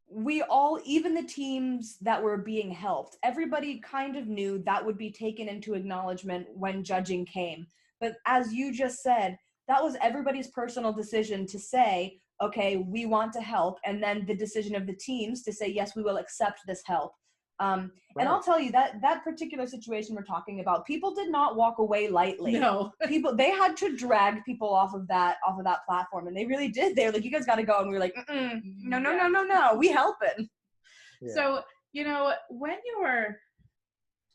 we all, even the teams that were being helped, everybody kind of knew that would be taken into acknowledgement when judging came. But as you just said, that was everybody's personal decision to say, okay, we want to help, and then the decision of the teams to say, yes, we will accept this help. And I'll tell you that particular situation we're talking about, people did not walk away lightly. No. They had to drag people off of that platform, and they really did. They were like, you guys got to go. And we were like, no, we helping. Yeah. So,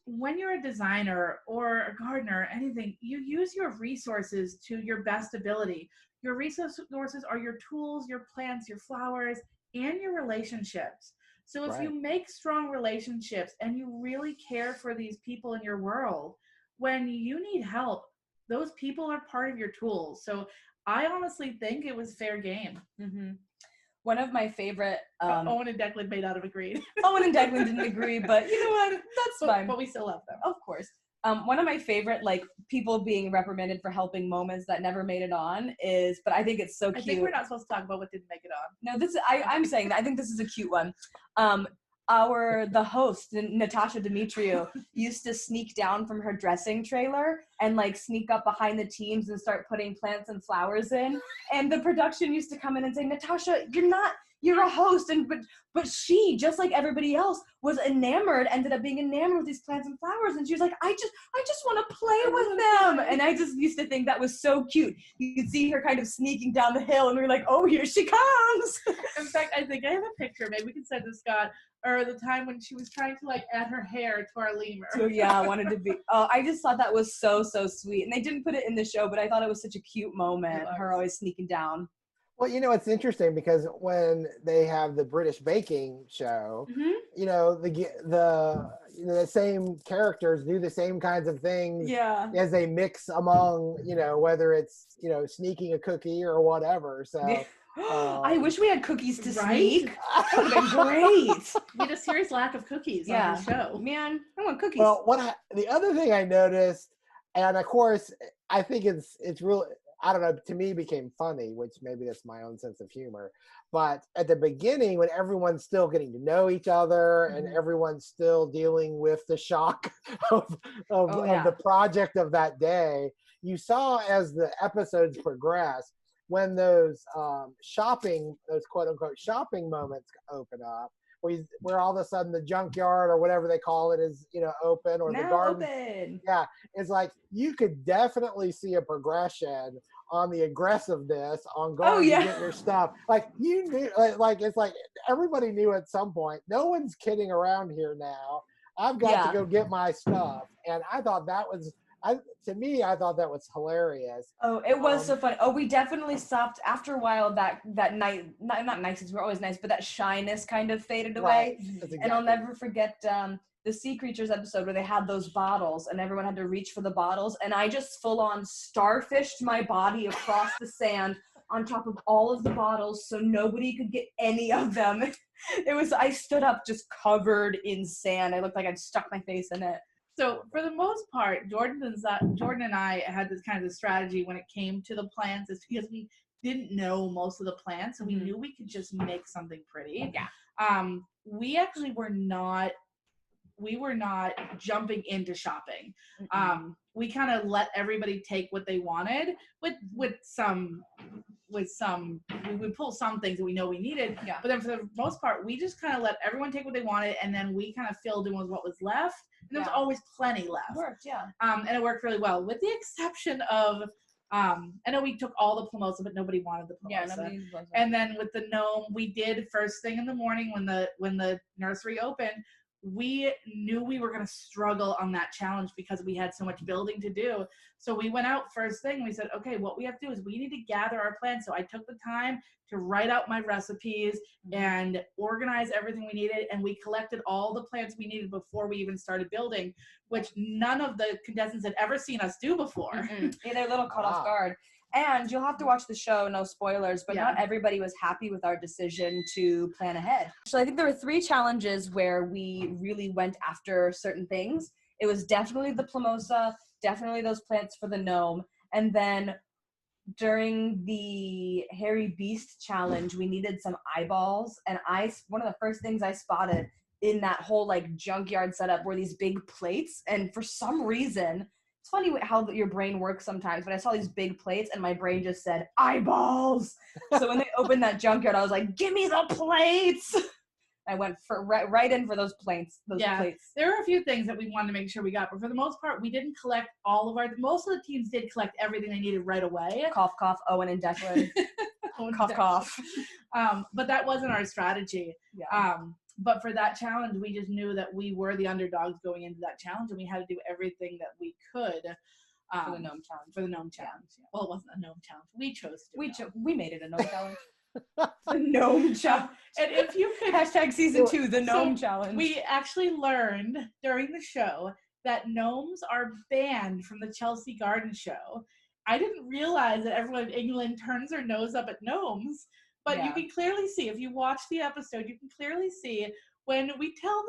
when you're a designer or a gardener or anything, you use your resources to your best ability. Your resources are your tools, your plants, your flowers, and your relationships. So if you make strong relationships and you really care for these people in your world, when you need help, those people are part of your tools. So I honestly think it was fair game. Mm-hmm. One of my favorite... Owen and Declan may not have agreed. Owen and Declan didn't agree, but you know what? That's fine. But we still love them. Of course. One of my favorite, people being reprimanded for helping moments that never made it on is, but I think it's so cute. I think we're not supposed to talk about what didn't make it on. No, I'm saying that. I think this is a cute one. The host, Natasha Dimitriou, used to sneak down from her dressing trailer and sneak up behind the teams and start putting plants and flowers in. And the production used to come in and say, Natasha, you're a host, but she, just like everybody else, was ended up being enamored with these plants and flowers, and she was like, I just want to play with them. And I just used to think that was so cute. You could see her kind of sneaking down the hill, and we were like, oh, here she comes. In fact, I think I have a picture, maybe we can send to Scott, or the time when she was trying to add her hair to our lemur. So yeah, I wanted to be, I just thought that was so sweet. And they didn't put it in the show, but I thought it was such a cute moment, her always sneaking down. Well, it's interesting because when they have the British baking show, the same characters do the same kinds of things as they mix among, whether it's, sneaking a cookie or whatever. So I wish we had cookies to sneak. That would have been great. We had a serious lack of cookies on the show. Man, I want cookies. Well, the other thing I noticed, and of course, I think it's really, I don't know, to me became funny, which maybe that's my own sense of humor. But at the beginning, when everyone's still getting to know each other and everyone's still dealing with the shock of the project of that day, you saw as the episodes progressed, when those quote unquote shopping moments open up, where all of a sudden the junkyard or whatever they call it is, open, or now the garden. Open. Yeah, it's you could definitely see a progression on the aggressiveness on going to get your stuff. You knew, it's everybody knew at some point, no one's kidding around here now. I've got to go get my stuff. And I thought that was, I thought that was hilarious. Oh, it was so funny. Oh, we definitely stopped after a while. That night, not niceness, we're always nice, but that shyness kind of faded away. Exactly. And I'll never forget the Sea Creatures episode where they had those bottles and everyone had to reach for the bottles, and I just full on starfished my body across the sand on top of all of the bottles so nobody could get any of them. I stood up just covered in sand. I looked like I'd stuck my face in it. So for the most part, Jordan and I had this kind of strategy when it came to the plants, is because we didn't know most of the plants, and we knew we could just make something pretty. Yeah. We actually were not jumping into shopping. We kind of let everybody take what they wanted with some we would pull some things that we know we needed, but then for the most part we just kind of let everyone take what they wanted, and then we kind of filled in with what was left, and there was always plenty left. It worked, and it worked really well, with the exception of I know we took all the plimosa, but nobody wanted the plimosa. And then with the gnome, we did first thing in the morning when the nursery opened. We knew we were going to struggle on that challenge because we had so much building to do. So we went out first thing. We said, okay, what we have to do is we need to gather our plants. So I took the time to write out my recipes and organize everything we needed. And we collected all the plants we needed before we even started building, which none of the contestants had ever seen us do before. Yeah, they're a little caught off guard. And you'll have to watch the show, no spoilers, but not everybody was happy with our decision to plan ahead. So I think there were 3 challenges where we really went after certain things. It was definitely the Plimosa, definitely those plants for the gnome, and then during the Hairy Beast challenge, we needed some eyeballs, and one of the first things I spotted in that whole like junkyard setup were these big plates, and for some reason, it's funny how your brain works sometimes, but I saw these big plates and my brain just said eyeballs. So when they opened that junkyard, I was like, give me the plates. I went right in for those plates. Plates. There were a few things that we wanted to make sure we got, but for the most part, we didn't collect most of the teams did collect everything they needed right away. Cough, cough, Owen and Declan. Cough, cough. But that wasn't our strategy. Yeah. But for that challenge, we just knew that we were the underdogs going into that challenge, and we had to do everything that we could for the gnome challenge. Yeah. Well, it wasn't a gnome challenge. We chose to do we made it a gnome challenge. The gnome challenge. And if you could hashtag season 2, the gnome challenge. We actually learned during the show that gnomes are banned from the Chelsea Garden Show. I didn't realize that everyone in England turns their nose up at gnomes. But you can clearly see, if you watch the episode, you can clearly see when we tell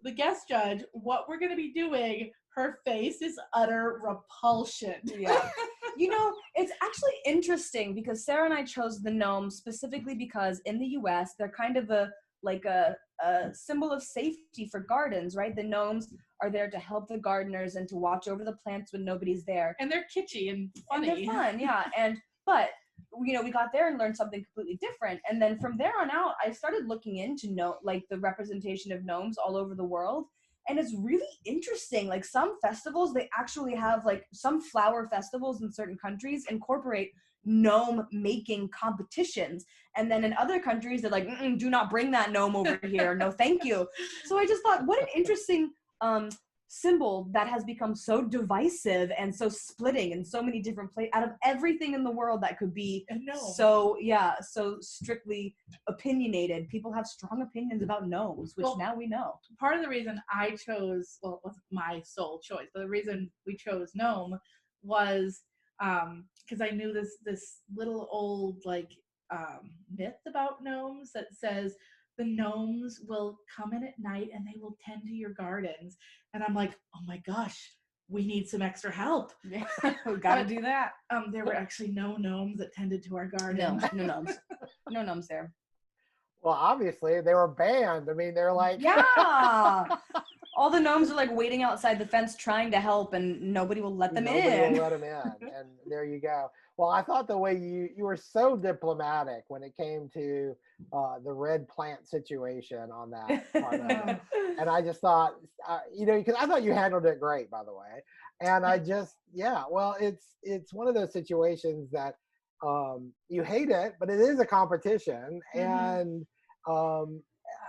the guest judge, what we're going to be doing, her face is utter repulsion. Yeah. You know, it's actually interesting because Sarah and I chose the gnomes specifically because in the US, they're kind of a symbol of safety for gardens, right? The gnomes are there to help the gardeners and to watch over the plants when nobody's there. And they're kitschy and funny. And they're fun, yeah. But you know, we got there and learned something completely different. And then from there on out, I started looking into the representation of gnomes all over the world. And it's really interesting. Like some festivals, they actually have some flower festivals in certain countries incorporate gnome making competitions. And then in other countries, they're like, do not bring that gnome over here. No, thank you. So I just thought, what an interesting symbol that has become so divisive and so splitting in so many different places out of everything in the world that could be so strictly opinionated. People have strong opinions about gnomes, which now we know. Part of the reason I chose, it wasn't my sole choice, but the reason we chose gnome was because I knew this little old myth about gnomes that says the gnomes will come in at night and they will tend to your gardens. And I'm like, oh my gosh, we need some extra help. Yeah, we gotta do that. There were actually no gnomes that tended to our garden. No gnomes. No gnomes there. Well, obviously they were banned. I mean, they're like, yeah. All the gnomes are waiting outside the fence trying to help, and nobody will let them in. Nobody will let them in, and there you go. Well, I thought the way you were so diplomatic when it came to the red plant situation on that part of it. And I just thought, because I thought you handled it great, by the way. And I just, well, it's one of those situations that you hate it, but it is a competition, and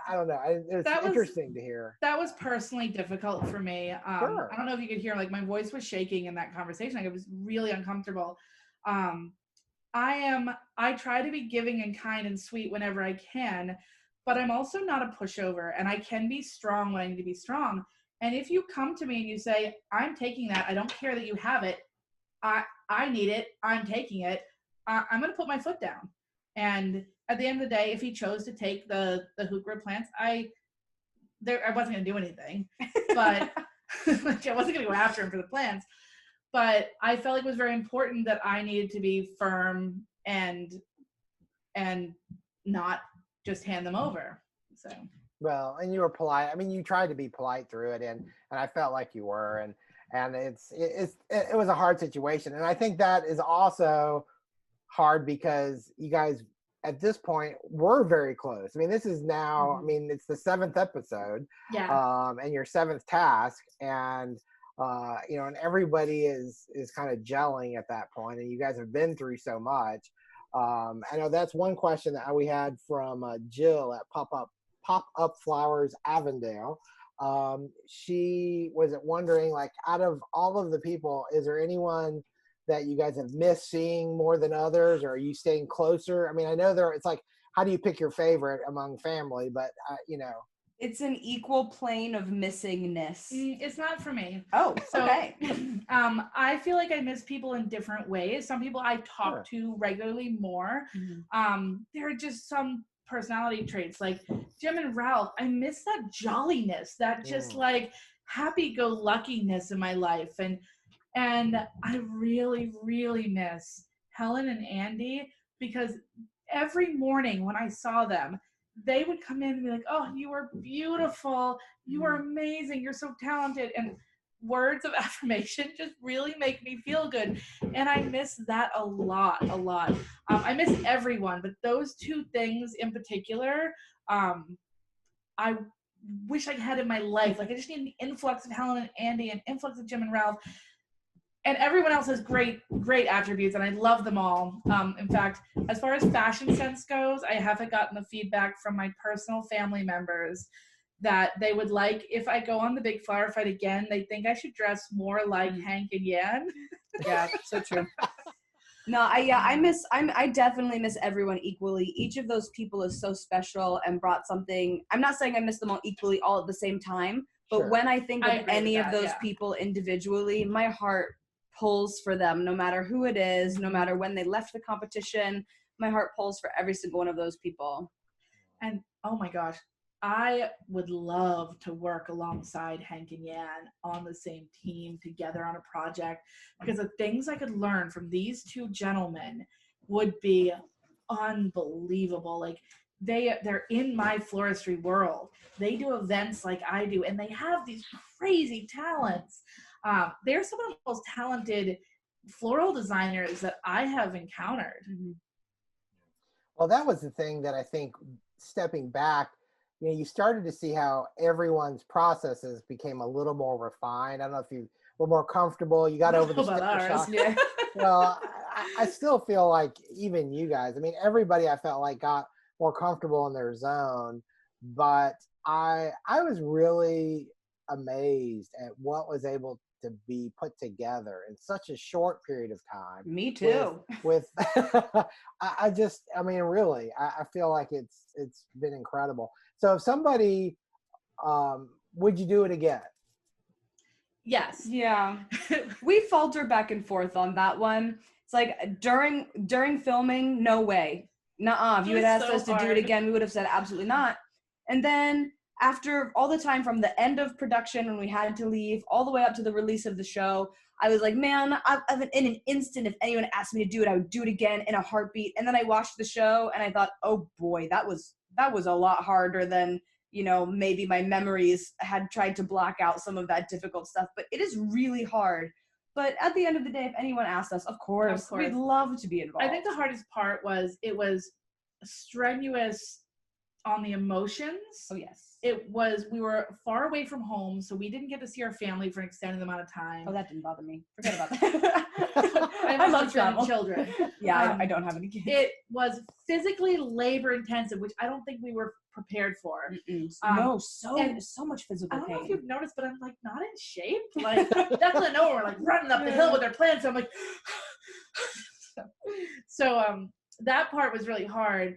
I don't know. It's interesting to hear. That was personally difficult for me. Sure. I don't know if you could hear, my voice was shaking in that conversation. It was really uncomfortable. I try to be giving and kind and sweet whenever I can, but I'm also not a pushover, and I can be strong when I need to be strong. And if you come to me and you say, I'm taking that, I don't care that you have it, I need it, I'm taking it, I'm going to put my foot down. And at the end of the day, if he chose to take the heuchera plants, I wasn't going to do anything, but I wasn't going to go after him for the plants. But I felt like it was very important that I needed to be firm and not just hand them over. So. Well, and you were polite. I mean, you tried to be polite through it, and I felt like you were, and it was a hard situation, and I think that is also hard because you guys at this point were very close. I mean, this is now. I mean, it's the 7th episode, and your 7th task, and and everybody is kind of gelling at that point, and you guys have been through so much. I know that's one question that we had from Jill at Pop Up Flowers Avondale. She was wondering, out of all of the people, is there anyone that you guys have missed seeing more than others, or are you staying closer? I mean, I know it's how do you pick your favorite among family, but It's an equal plane of missingness. It's not for me. Oh, so, okay. I feel like I miss people in different ways. Some people I talk to regularly more. There are just some personality traits like Jim and Ralph. I miss that jolliness, that just like happy-go-luckiness in my life. And I really, really miss Helen and Andy, because every morning when I saw them, they would come in and be like, oh, you are beautiful. You are amazing. You're so talented. And words of affirmation just really make me feel good. And I miss that a lot. I miss everyone, but those two things in particular, I wish I had in my life. Like, I just need an influx of Helen and Andy, an influx of Jim and Ralph. And everyone else has great attributes, and I love them all. In fact, as far as fashion sense goes, I haven't gotten the feedback from my personal family members that they would like, if I go on the big flower fight again, they think I should dress more like Hank and Yan. Yeah, so true. No, I definitely miss everyone equally. Each of those people is so special and brought something. I'm not saying I miss them all equally all at the same time, but when I think of any of those people individually, my heart pulls for them, no matter who it is, no matter when they left the competition. My heart pulls for every single one of those people. And oh my gosh, I would love to work alongside Hank and Yan on the same team together on a project, because the things I could learn from these two gentlemen would be unbelievable. Like, they're in my floristry world. They do events like I do, and they have these crazy talents. They're some of the most talented floral designers that I have encountered. Well, that was the thing that I think, stepping back, you started to see how everyone's processes became a little more refined. I don't know if you were more comfortable. You got over the sticker shock. Yeah. Well, I still feel like even you guys, I mean, everybody I felt like got more comfortable in their zone, but I was really amazed at what was able to be put together in such a short period of time. Me too. With I mean, really, I feel like it's been incredible. So if somebody, would you do it again? Yes. Yeah. We falter back and forth on that one. It's like during filming, no way. Nuh-uh. If you had asked us to do it again, we would have said absolutely not. And then after all the time from the end of production when we had to leave all the way up to the release of the show, I was like, man, in an instant, if anyone asked me to do it, I would do it again in a heartbeat. And then I watched the show and I thought, oh boy, that was a lot harder than, maybe my memories had tried to block out some of that difficult stuff. But it is really hard. But at the end of the day, if anyone asked us, of course, we'd love to be involved. I think the hardest part was it was strenuous on the emotions. Oh, yes. We were far away from home, so we didn't get to see our family for an extended amount of time. Oh, that didn't bother me. Forget about that. I love travel. Children. Yeah, I don't have any kids. It was physically labor intensive, which I don't think we were prepared for. No, so much physical pain. I don't know if you've noticed, but I'm like not in shape. Like definitely nowhere. We're like running up the hill with our plants. So I'm like, so that part was really hard.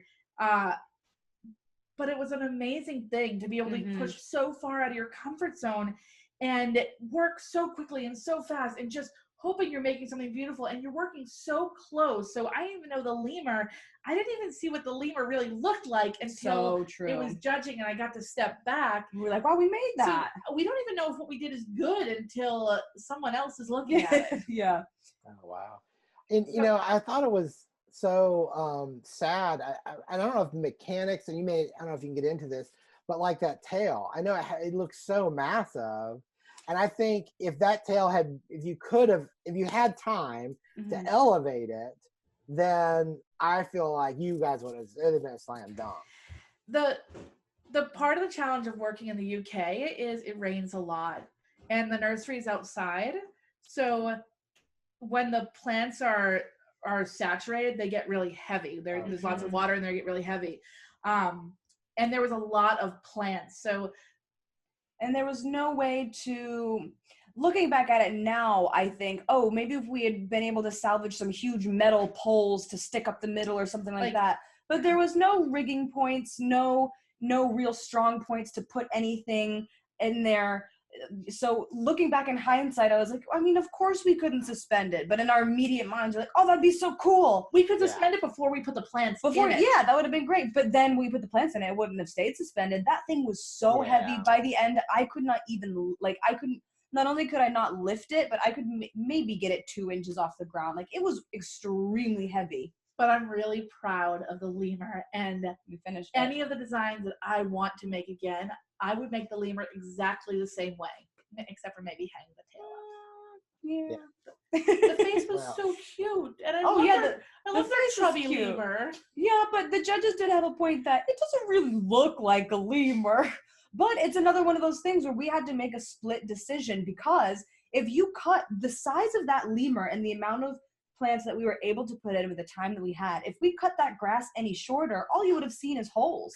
But it was an amazing thing to be able to push so far out of your comfort zone and work so quickly and so fast and just hoping you're making something beautiful, and you're working so close. So I didn't even know the lemur. I didn't even see what the lemur really looked like until it was judging and I got to step back. We're like, wow, we made that. So we don't even know if what we did is good until someone else is looking at it. Yeah. Oh, wow. And, I thought it was so sad. I don't know if the mechanics, and I don't know if you can get into this, but like that tail, I know it looks so massive. And I think if that tail if you had time to elevate it, then I feel like you guys would have been a slam dunk. The part of the challenge of working in the UK is it rains a lot and the nursery is outside. So when the plants are saturated, they get really heavy. There's lots of water and they get really heavy. And there was a lot of plants. And there was no way to, looking back at it now, I think, oh, maybe if we had been able to salvage some huge metal poles to stick up the middle or something like that. But there was no rigging points, no, no real strong points to put anything in there. So looking back in hindsight, I was like, I mean, of course we couldn't suspend it, but in our immediate minds, we're like, oh, that'd be so cool. We could suspend it before we put the plants in it. Yeah, that would have been great. But then we put the plants in it, it wouldn't have stayed suspended. That thing was so heavy. By the end, I could not even, like, not only could I not lift it, but I could maybe get it 2 inches off the ground. Like, it was extremely heavy. But I'm really proud of the lemur, and we finished any of the designs that I want to make again, I would make the lemur exactly the same way, except for maybe hang the tail up. The face was so cute, and I love that chubby lemur. Yeah, but the judges did have a point that it doesn't really look like a lemur. But it's another one of those things where we had to make a split decision, because if you cut the size of that lemur and the amount of plants that we were able to put in with the time that we had, if we cut that grass any shorter, all you would have seen is holes.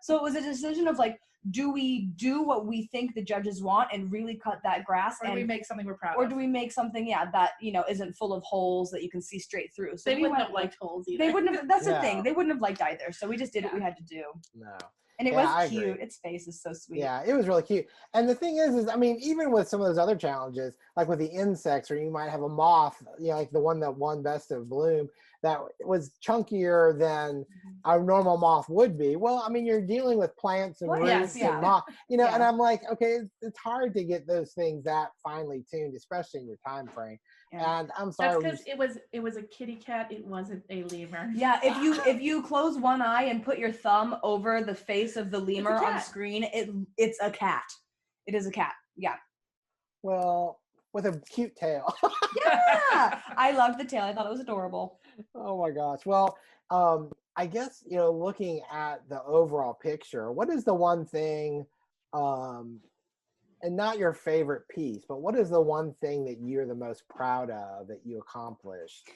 So it was a decision of like, do we do what we think the judges want and really cut that grass, or do we make something we're proud of? Or do we make something that isn't full of holes that you can see straight through? So they wouldn't have liked holes either. They wouldn't have. That's the thing, they wouldn't have liked either. So we just did what we had to do. No. And it was cute. Its face is so sweet. Yeah, it was really cute. And the thing is I mean, even with some of those other challenges, like with the insects, or you might have a moth, like the one that won Best of Bloom, that was chunkier than a normal moth would be. Well, I mean, you're dealing with plants and roots and moth, and I'm like, okay, it's hard to get those things that finely tuned, especially in your time frame. Yeah. And I'm sorry. That's because it was a kitty cat. It wasn't a lemur. Yeah, if you close one eye and put your thumb over the face of the lemur on screen, it's a cat. It is a cat. Yeah. Well, with a cute tail. Yeah, I loved the tail. I thought it was adorable. Oh my gosh. Well, I guess looking at the overall picture, what is the one thing? And not your favorite piece, but what is the one thing that you're the most proud of that you accomplished?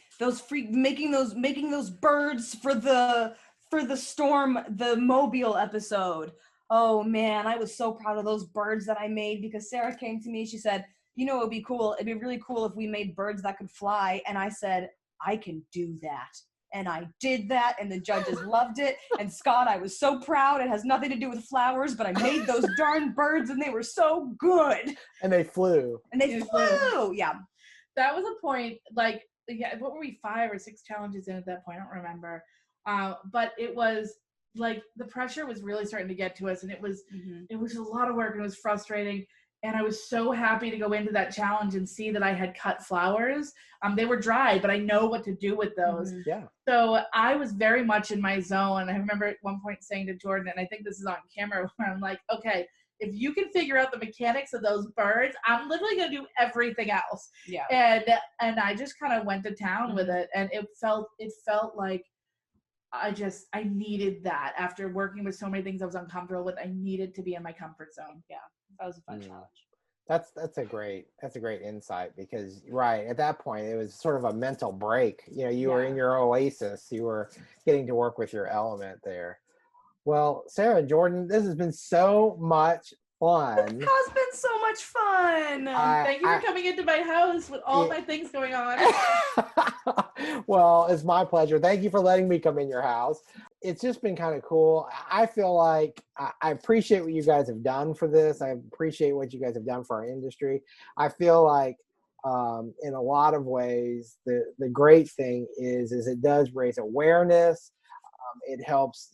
Making those birds for the storm, the Mobile episode. Oh man, I was so proud of those birds that I made, because Sarah came to me, she said, it would be cool. It'd be really cool if we made birds that could fly. And I said, I can do that. And I did that, and the judges loved it. And Scott, I was so proud. It has nothing to do with flowers, but I made those darn birds, and they were so good. And they flew. Yeah. That was a point, like, what were we, 5 or 6 challenges in at that point? I don't remember. But it was like the pressure was really starting to get to us, and it was a lot of work, and it was frustrating. And I was so happy to go into that challenge and see that I had cut flowers. They were dry, but I know what to do with those. Yeah. So I was very much in my zone. I remember at one point saying to Jordan, and I think this is on camera, where I'm like, okay, if you can figure out the mechanics of those birds, I'm literally going to do everything else. Yeah. And I just kind of went to town with it. And it felt like I needed that. After working with so many things I was uncomfortable with, I needed to be in my comfort zone. Yeah. That was a fun challenge. That's a great insight, because at that point it was sort of a mental break. You were in your oasis. You were getting to work with your element there. Well, Sarah and Jordan, this has been so much fun. It has been so much fun. Thank you for coming into my house with all my things going on. Well, it's my pleasure. Thank you for letting me come in your house. It's just been kind of cool. I feel like I appreciate what you guys have done for this. I appreciate what you guys have done for our industry. I feel like in a lot of ways, the great thing is it does raise awareness. It helps,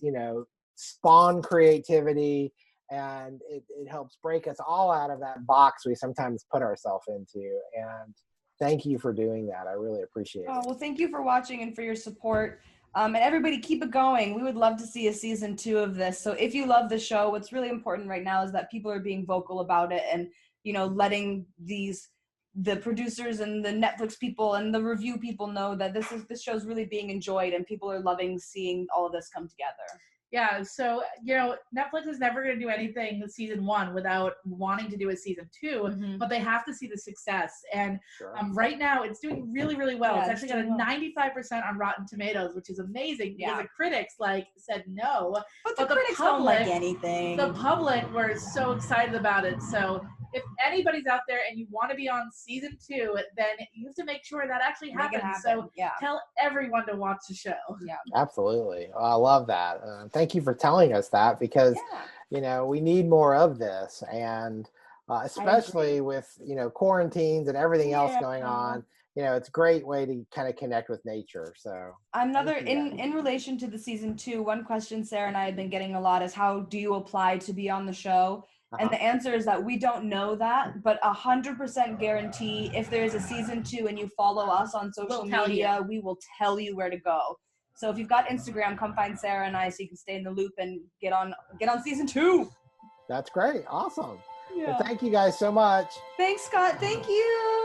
spawn creativity, and it helps break us all out of that box we sometimes put ourselves into. And thank you for doing that. I really appreciate it. Well, thank you for watching and for your support. And everybody, keep it going. We would love to see a season 2 of this. So if you love the show, what's really important right now is that people are being vocal about it, and letting the producers and the Netflix people and the review people know that this show's really being enjoyed, and people are loving seeing all of this come together. Yeah, so, Netflix is never going to do anything with season 1 without wanting to do a season 2, but they have to see the success. And right now, it's doing really, really well. It's actually got a 95% on Rotten Tomatoes, which is amazing, because the critics, said no. But the critics don't like anything. The public were so excited about it. So if anybody's out there and you want to be on season 2, then you have to make sure that actually happens. So tell everyone to watch the show. Yeah, absolutely. Well, I love that. Thank you for telling us that, because you know, we need more of this, and especially with, you know, quarantines and everything else going on. You know, it's a great way to kind of connect with nature. So another in relation to the season 2, one question Sarah and I have been getting a lot is, how do you apply to be on the show? And the answer is that we don't know that, but 100% guarantee if there's a season 2 and you follow us on social media, we will tell you where to go. So if you've got Instagram, come find Sarah and I so you can stay in the loop and get on season 2. That's great. Awesome. Well, thank you guys so much. Thanks, Scott. Thank you.